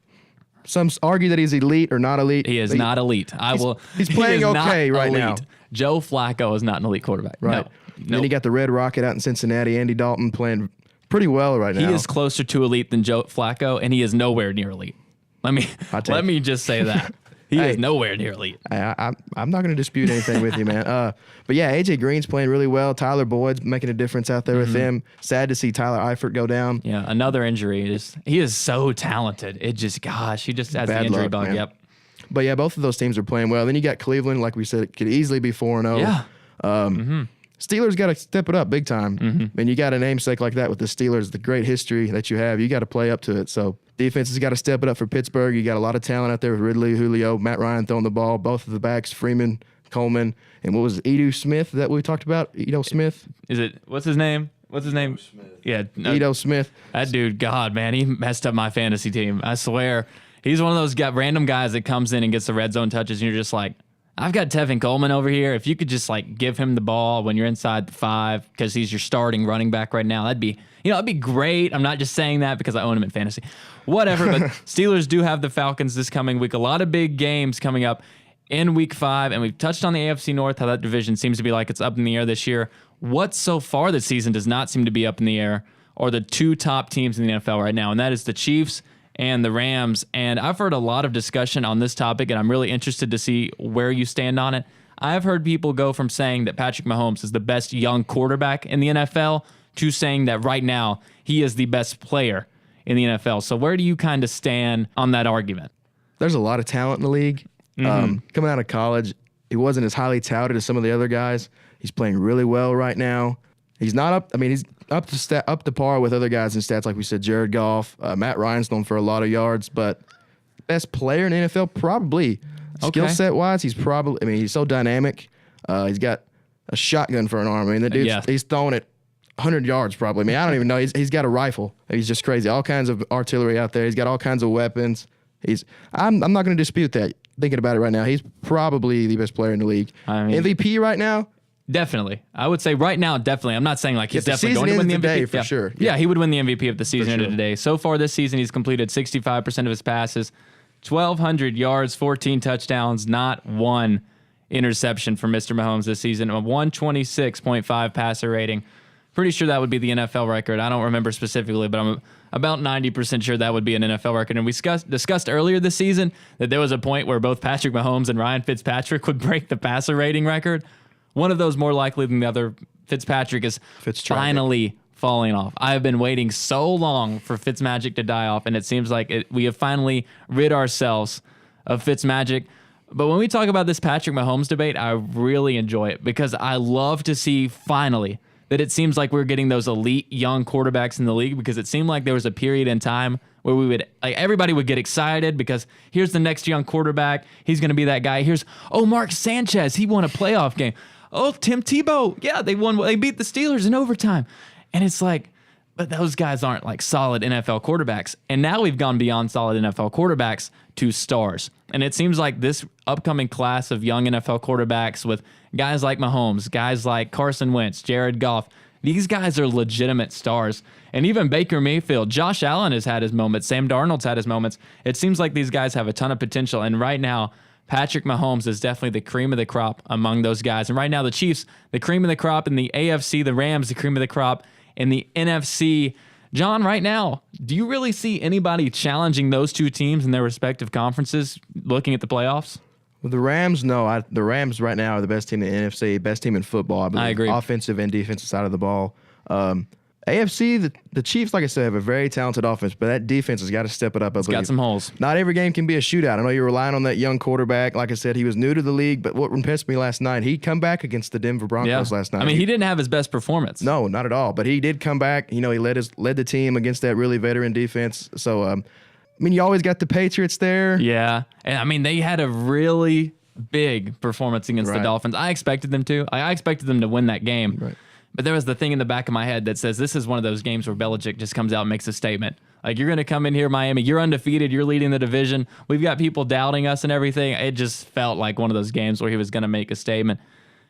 some argue that he's elite or not elite. He is not elite. He's playing okay right elite. now. Joe Flacco is not an elite quarterback. Right. No. Then you got the Red Rocket out in Cincinnati. Andy Dalton playing pretty well right now. He is closer to elite than Joe Flacco, and he is nowhere near elite. Let me just say that. He is nowhere near elite. I'm not going to dispute anything with you, man. But yeah, AJ Green's playing really well. Tyler Boyd's making a difference out there with them. Sad to see Tyler Eifert go down. Yeah, another injury. He is so talented. He just has the injury bug. Man. Yep. But yeah, both of those teams are playing well. Then you got Cleveland, like we said, it could easily be 4-0. Yeah. Steelers got to step it up big time. And you got a namesake like that with the Steelers, the great history that you have. You got to play up to it. So defense has got to step it up for Pittsburgh. You got a lot of talent out there with Ridley, Julio, Matt Ryan throwing the ball, both of the backs, Freeman, Coleman, and what was it, Edo Smith that we talked about? Edo Smith? What's his name? Smith. Yeah. Edo Smith. That dude, God, man, he messed up my fantasy team. I swear. He's one of those random guys that comes in and gets the red zone touches, and you're just like, I've got Tevin Coleman over here. If you could just like give him the ball when you're inside the 5, because he's your starting running back right now, that'd be great. I'm not just saying that because I own him in fantasy. Whatever, but Steelers do have the Falcons this coming week. A lot of big games coming up in week 5, and we've touched on the AFC North, how that division seems to be like it's up in the air this year. What so far this season does not seem to be up in the air are the 2 top teams in the NFL right now, and that is the Chiefs and the Rams. And I've heard a lot of discussion on this topic, and I'm really interested to see where you stand on it. I've heard people go from saying that Patrick Mahomes is the best young quarterback in the NFL to saying that right now he is the best player in the NFL. So where do you kind of stand on that argument? There's a lot of talent in the league. Coming out of college, he wasn't as highly touted as some of the other guys. He's playing really well right now. He's not up. I mean, he's up to par with other guys in stats, like we said, Jared Goff, Matt Ryan's known for a lot of yards, but best player in the NFL, probably. Okay. Skill set wise, he's probably. I mean, he's so dynamic. He's got a shotgun for an arm. I mean, the dude, he's throwing it 100 yards probably. I mean, I don't even know. He's got a rifle. He's just crazy. All kinds of artillery out there. He's got all kinds of weapons. I'm not going to dispute that. Thinking about it right now, he's probably the best player in the league. I mean, MVP right now. Definitely. I would say right now, definitely. I'm not saying like he's definitely going to win the MVP. For sure. Yeah, he would win the MVP if the season ended today. So far this season, he's completed 65% of his passes, 1,200 yards, 14 touchdowns, not one interception for Mr. Mahomes this season, a 126.5 passer rating. Pretty sure that would be the NFL record. I don't remember specifically, but I'm about 90% sure that would be an NFL record. And we discussed earlier this season that there was a point where both Patrick Mahomes and Ryan Fitzpatrick would break the passer rating record. One of those more likely than the other. Fitzpatrick is finally falling off. I have been waiting so long for Fitzmagic to die off, and it seems like we have finally rid ourselves of Fitzmagic. But when we talk about this Patrick Mahomes debate, I really enjoy it because I love to see finally that it seems like we're getting those elite young quarterbacks in the league, because it seemed like there was a period in time where we would, like, everybody would get excited because here's the next young quarterback. He's going to be that guy. Here's, Mark Sanchez. He won a playoff game. Oh, Tim Tebow. Yeah, they won. They beat the Steelers in overtime. And it's like, but those guys aren't like solid NFL quarterbacks. And now we've gone beyond solid NFL quarterbacks to stars. And it seems like this upcoming class of young NFL quarterbacks with guys like Mahomes, guys like Carson Wentz, Jared Goff, these guys are legitimate stars. And even Baker Mayfield, Josh Allen has had his moments, Sam Darnold's had his moments. It seems like these guys have a ton of potential. And right now, Patrick Mahomes is definitely the cream of the crop among those guys. And right now, the Chiefs, the cream of the crop in the AFC, the Rams, the cream of the crop in the NFC. John, right now, do you really see anybody challenging those two teams in their respective conferences looking at the playoffs? Well, the Rams, no. The Rams right now are the best team in the NFC, best team in football, I believe. I agree. Offensive and defensive side of the ball. AFC, the Chiefs, like I said, have a very talented offense, but that defense has got to step it up. It's got some holes. Not every game can be a shootout. I know you're relying on that young quarterback. Like I said, he was new to the league, but what impressed me last night, he come back against the Denver Broncos last night. I mean, he didn't have his best performance. No, not at all. But he did come back. You know, he led the team against that really veteran defense. So, I mean, you always got the Patriots there. Yeah. And, I mean, they had a really big performance against the Dolphins. I expected them to. I expected them to win that game. Right. But there was the thing in the back of my head that says this is one of those games where Belichick just comes out and makes a statement. Like, you're going to come in here, Miami. You're undefeated. You're leading the division. We've got people doubting us and everything. It just felt like one of those games where he was going to make a statement.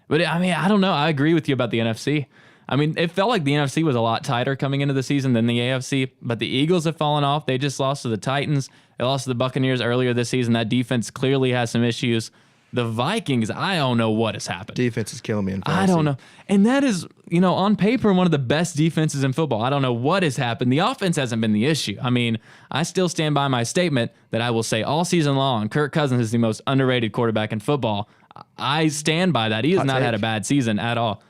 But, I mean, I don't know. I agree with you about the NFC. I mean, it felt like the NFC was a lot tighter coming into the season than the AFC. But the Eagles have fallen off. They just lost to the Titans. They lost to the Buccaneers earlier this season. That defense clearly has some issues. The Vikings, I don't know what has happened. Defense is killing me in fantasy. I don't know. And that is, you know, on paper, one of the best defenses in football. I don't know what has happened. The offense hasn't been the issue. I mean, I still stand by my statement that I will say all season long, Kirk Cousins is the most underrated quarterback in football. I stand by that. He has not had a bad season at all.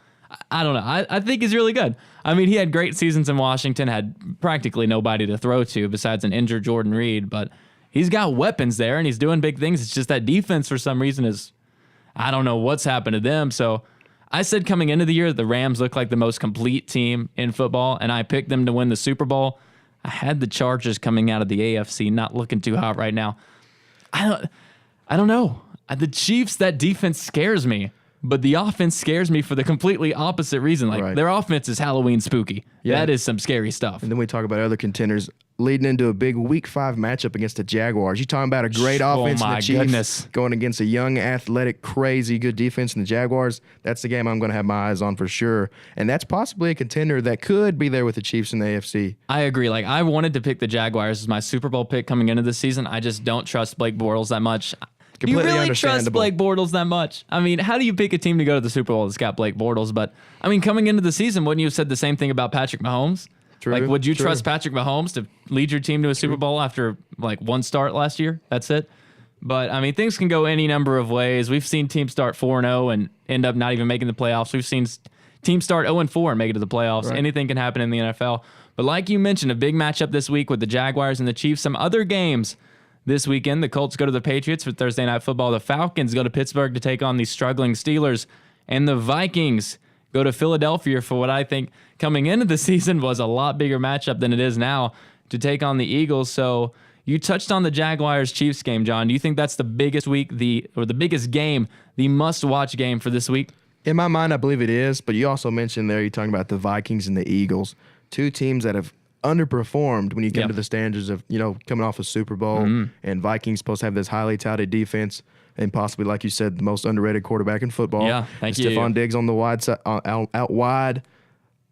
I don't know. I think he's really good. I mean, he had great seasons in Washington, had practically nobody to throw to besides an injured Jordan Reed, but he's got weapons there, and he's doing big things. It's just that defense, for some reason, is, I don't know what's happened to them. So I said coming into the year, the Rams look like the most complete team in football, and I picked them to win the Super Bowl. I had the Chargers coming out of the AFC, not looking too hot right now. I don't know. The Chiefs, that defense scares me, but the offense scares me for the completely opposite reason. Like, their offense is Halloween spooky. Yeah. That is some scary stuff. And then we talk about other contenders. leading into a big Week 5 matchup against the Jaguars. You're talking about a great offense in the Chiefs going against a young, athletic, crazy, good defense in the Jaguars. That's the game I'm going to have my eyes on for sure. And that's possibly a contender that could be there with the Chiefs in the AFC. I agree. Like, I wanted to pick the Jaguars as my Super Bowl pick coming into this season. I just don't trust Blake Bortles that much. Do you really trust Blake Bortles that much? I mean, how do you pick a team to go to the Super Bowl that's got Blake Bortles? But, I mean, coming into the season, wouldn't you have said the same thing about Patrick Mahomes? True, like, would you trust Patrick Mahomes to lead your team to a Super Bowl after, like, one start last year? That's it. But, I mean, things can go any number of ways. We've seen teams start 4-0 and end up not even making the playoffs. We've seen teams start 0-4 and make it to the playoffs. Right. Anything can happen in the NFL. But like you mentioned, a big matchup this week with the Jaguars and the Chiefs. Some other games this weekend. The Colts go to the Patriots for Thursday Night Football. The Falcons go to Pittsburgh to take on the struggling Steelers. And the Vikings go to Philadelphia for what I think coming into the season was a lot bigger matchup than it is now to take on the Eagles. So you touched on the Jaguars-Chiefs game, John. Do you think that's the biggest week, the biggest game, the must-watch game for this week? In my mind, I believe it is. But you also mentioned there, you're talking about the Vikings and the Eagles, two teams that have underperformed when you come to the standards of, coming off a Super Bowl. And Vikings supposed to have this highly touted defense and possibly, like you said, the most underrated quarterback in football. Yeah, thank you. Stephon Diggs on the wide side, out wide.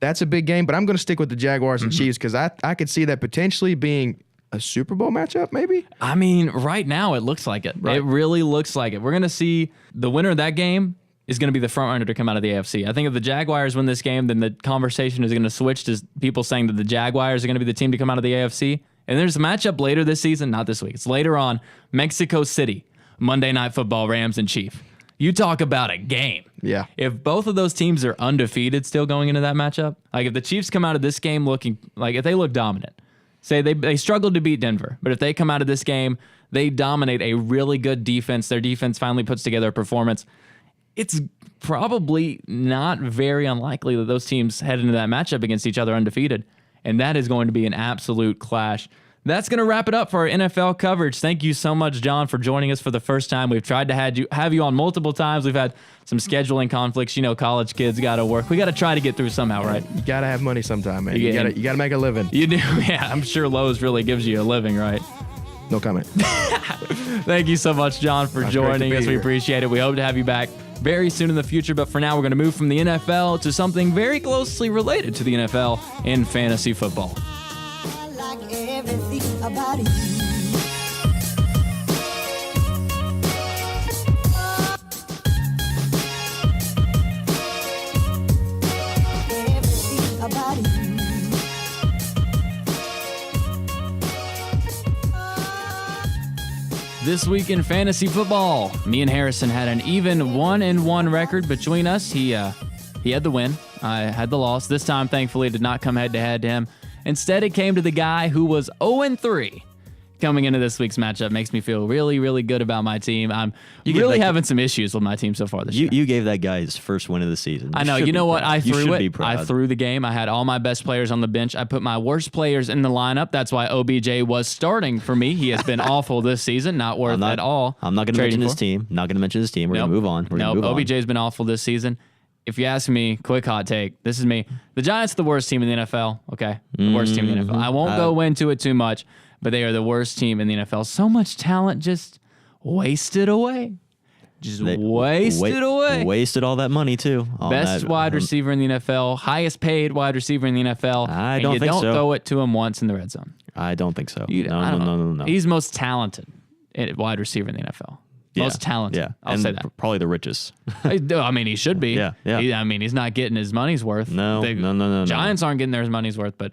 That's a big game, but I'm going to stick with the Jaguars and Chiefs because I could see that potentially being a Super Bowl matchup, maybe? I mean, right now it looks like it. Right. It really looks like it. We're going to see the winner of that game is going to be the front runner to come out of the AFC. I think if the Jaguars win this game, then the conversation is going to switch to people saying that the Jaguars are going to be the team to come out of the AFC. And there's a matchup later this season, not this week. It's later on, Mexico City, Monday Night Football, Rams and Chiefs. You talk about a game. Yeah. If both of those teams are undefeated still going into that matchup, like if the Chiefs come out of this game looking, like if they look dominant, say they struggled to beat Denver, but if they come out of this game, they dominate a really good defense. Their defense finally puts together a performance. It's probably not very unlikely that those teams head into that matchup against each other undefeated, and that is going to be an absolute clash. That's going to wrap it up for our NFL coverage. Thank you so much, John, for joining us for the first time. We've tried to have you on multiple times. We've had some scheduling conflicts. College kids got to work. We got to try to get through somehow, right? You got to have money sometime, man. You got to make a living. You do, yeah. I'm sure Lowe's really gives you a living, right? No comment. Thank you so much, John, for joining us. We appreciate it. We hope to have you back very soon in the future. But for now, we're going to move from the NFL to something very closely related to the NFL in fantasy football. Everything about you. Everything about you. This week in fantasy football, me and Harrison had an even 1-1 record between us. He had the win. I had the loss. This time, thankfully, it did not come head-to-head to him. Instead, it came to the guy who was 0-3 coming into this week's matchup. Makes me feel really, really good about my team. I'm really having some issues with my team so far this year. You gave that guy his first win of the season. I know. You know what? I threw it. Be proud. I threw the game. I had all my best players on the bench. I put my worst players in the lineup. That's why OBJ was starting for me. He has been awful this season. Not worth at all. I'm not going to mention his team. Not going to mention his team. We're going to move on. OBJ's been awful this season. If you ask me, quick hot take, this is me. The Giants are the worst team in the NFL, okay? The worst team in the NFL. I won't go into it too much, but they are the worst team in the NFL. So much talent just wasted away. Wasted away. Wasted all that money, too. Best wide receiver in the NFL, highest paid wide receiver in the NFL. I don't think so. You don't throw it to him once in the red zone. I don't think so. No. He's most talented wide receiver in the NFL. Most talented. Yeah. I'll say that. Probably the richest. I mean, he should be. Yeah. He's not getting his money's worth. No. Giants aren't getting their money's worth, but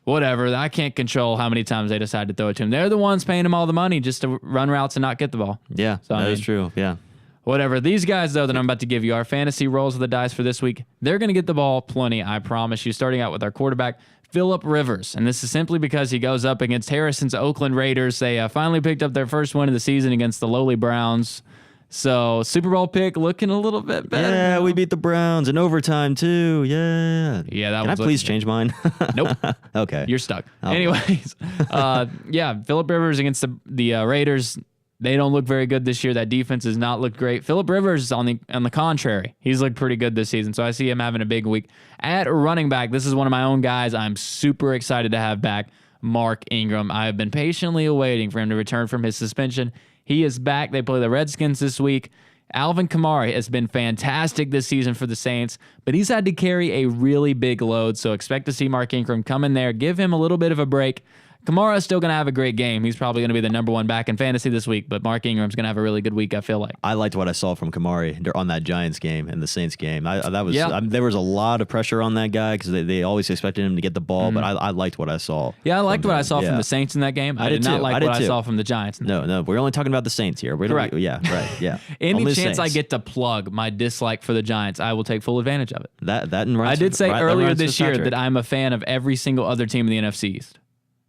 whatever. I can't control how many times they decide to throw it to him. They're the ones paying him all the money just to run routes and not get the ball. Yeah, that is true. Yeah. Whatever. These guys, though, that I'm about to give you, our fantasy rolls of the dice for this week, they're going to get the ball plenty, I promise you, starting out with our quarterback, Phillip Rivers. And this is simply because he goes up against Harrison's Oakland Raiders. They finally picked up their first win of the season against the lowly Browns. So, Super Bowl pick looking a little bit better. Yeah, we beat the Browns in overtime, too. Yeah. Yeah, Can I please change mine? Nope. Okay. You're stuck. Anyways, Phillip Rivers against the Raiders. They don't look very good this year. That defense has not looked great. Phillip Rivers, on the contrary, he's looked pretty good this season. So I see him having a big week. At running back, this is one of my own guys I'm super excited to have back. Mark Ingram. I have been patiently awaiting for him to return from his suspension. He is back. They play the Redskins this week. Alvin Kamara has been fantastic this season for the Saints, but he's had to carry a really big load, so expect to see Mark Ingram come in there, give him a little bit of a break. Kamara's still going to have a great game. He's probably going to be the number one back in fantasy this week, but Mark Ingram's going to have a really good week, I feel like. I liked what I saw from Kamari on that Giants game and the Saints game. There was a lot of pressure on that guy because they always expected him to get the ball, but I liked what I saw. Yeah, I liked what I saw from the Saints in that game. I did not like what I saw from the Giants. No, we're only talking about the Saints here. Correct. Yeah, right, yeah. Any chance I get to plug my dislike for the Giants, I will take full advantage of it. I did say earlier this year that I'm a fan of every single other team in the NFC East.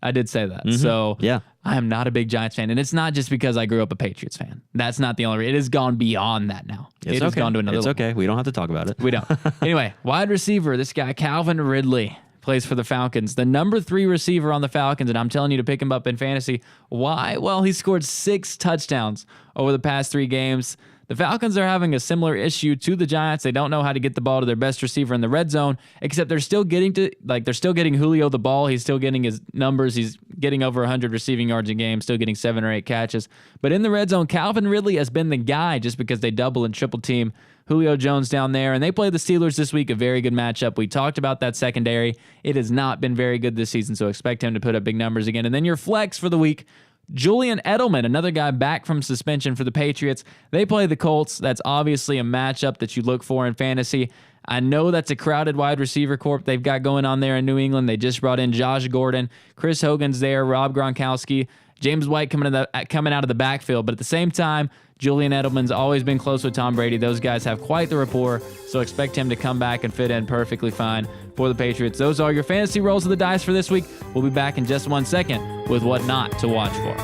I did say that. So yeah. I am not a big Giants fan. And it's not just because I grew up a Patriots fan. That's not the only reason. It has gone beyond that now. It has gone to another level. It's okay. We don't have to talk about it. We don't. Anyway, wide receiver, this guy, Calvin Ridley, plays for the Falcons. The number 3 receiver on the Falcons, and I'm telling you to pick him up in fantasy. Why? Well, he scored 6 touchdowns over the past 3 games. The Falcons are having a similar issue to the Giants. They don't know how to get the ball to their best receiver in the red zone, except they're still getting Julio the ball. He's still getting his numbers. He's getting over 100 receiving yards a game, still getting 7 or 8 catches. But in the red zone, Calvin Ridley has been the guy just because they double and triple team Julio Jones down there. And they play the Steelers this week, a very good matchup. We talked about that secondary. It has not been very good this season, so expect him to put up big numbers again. And then your flex for the week, Julian Edelman, another guy back from suspension for the Patriots. They play the Colts. That's obviously a matchup that you look for in fantasy. I know that's a crowded wide receiver corp they've got going on there in New England. They just brought in Josh Gordon. Chris Hogan's there, Rob Gronkowski, James White coming out of the backfield. But at the same time, Julian Edelman's always been close with Tom Brady. Those guys have quite the rapport, so expect him to come back and fit in perfectly fine for the Patriots. Those are your fantasy rolls of the dice for this week. We'll be back in just 1 second with what not to watch for.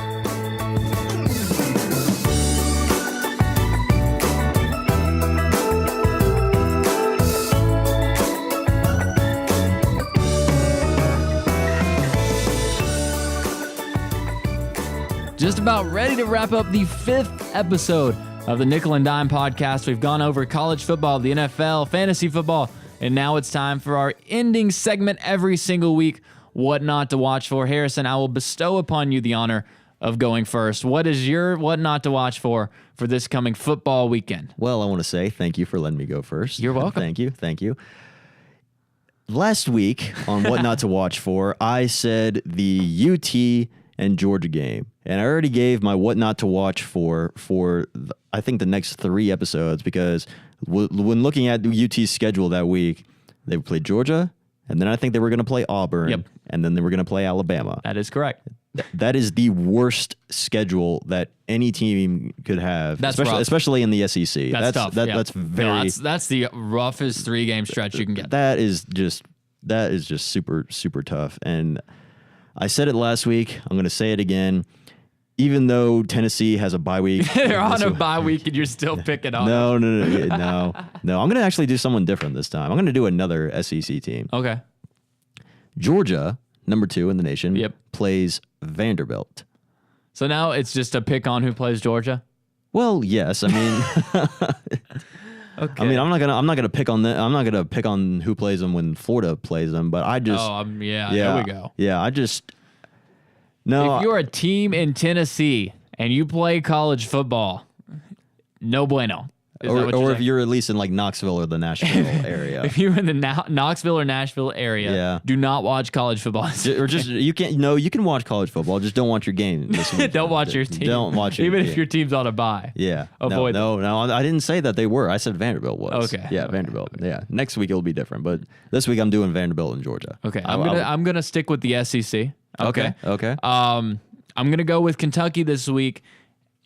Just about ready to wrap up the 5th episode of the Nickel and Dime podcast. We've gone over college football, the NFL, fantasy football, and now it's time for our ending segment every single week, what not to watch for. Harrison, I will bestow upon you the honor of going first. What is your what not to watch for this coming football weekend? Well, I want to say thank you for letting me go first. You're welcome. Thank you. Last week on what not to watch for, I said the UT and Georgia game. And I already gave my what not to watch for I think the next 3 episodes, because when looking at UT's schedule that week, they played Georgia, and then I think they were going to play Auburn, and then they were going to play Alabama. That is correct. That is the worst schedule that any team could have, especially in the SEC. That's tough. That's very. That's the roughest 3-game stretch you can get. That is just super, super tough. And I said it last week. I'm going to say it again. Even though Tennessee has a bye week, they're on a bye week, and you're still picking on. No. I'm going to actually do someone different this time. I'm going to do another SEC team. Okay. Georgia, number 2 in the nation, plays Vanderbilt. So now it's just a pick on who plays Georgia? Well, yes. I mean, okay. I mean, I'm not gonna pick on them. I'm not gonna pick on who plays them when Florida plays them. But I just, there we go. Yeah, I just. No, if you're a team in Tennessee and you play college football, no bueno. Or if you're at least in like Knoxville or the Nashville area. If you're in the Knoxville or Nashville area, do not watch college football. Or just you can watch college football. Just don't watch your game. Don't watch your team. Don't watch it. Even if your team's on a bye. Yeah. Avoid No, I didn't say that they were. I said Vanderbilt was. Okay. Yeah, Vanderbilt. Yeah. Next week it'll be different, but this week I'm doing Vanderbilt and Georgia. Okay. I'm gonna stick with the SEC. Okay. I'm gonna go with Kentucky this week.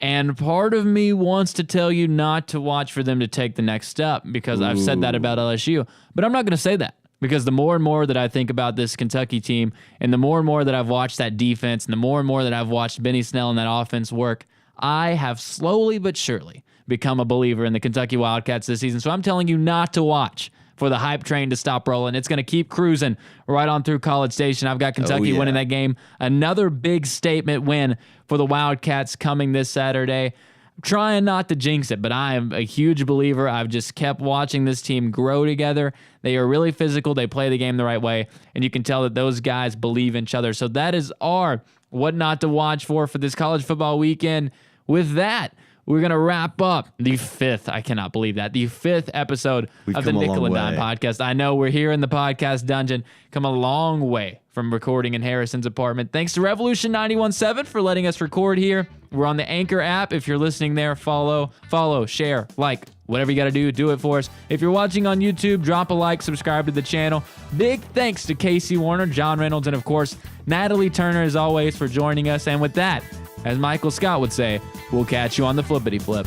And part of me wants to tell you not to watch for them to take the next step, because I've said that about LSU. But I'm not going to say that, because the more and more that I think about this Kentucky team, and the more and more that I've watched that defense, and the more and more that I've watched Benny Snell and that offense work, I have slowly but surely become a believer in the Kentucky Wildcats this season. So I'm telling you not to watch for the hype train to stop rolling. It's going to keep cruising right on through College Station. I've got Kentucky winning that game. Another big statement win for the Wildcats coming this Saturday. trying not to jinx it, but I am a huge believer. I've just kept watching this team grow together. They are really physical. They play the game the right way, and you can tell that those guys believe in each other. So that is our what not to watch for this college football weekend. With that, we're going to wrap up the fifth episode of the Nickel and Dime podcast. I know we're here in the podcast dungeon, come a long way from recording in Harrison's apartment. Thanks to Revolution 91.7 for letting us record here. We're on the Anchor app. If you're listening there, follow, share, like, whatever you got to do it for us. If you're watching on YouTube, drop a like, subscribe to the channel. Big thanks to Casey Warner, John Reynolds, and of course, Natalie Turner, as always, for joining us. And with that, as Michael Scott would say, we'll catch you on the flippity flip.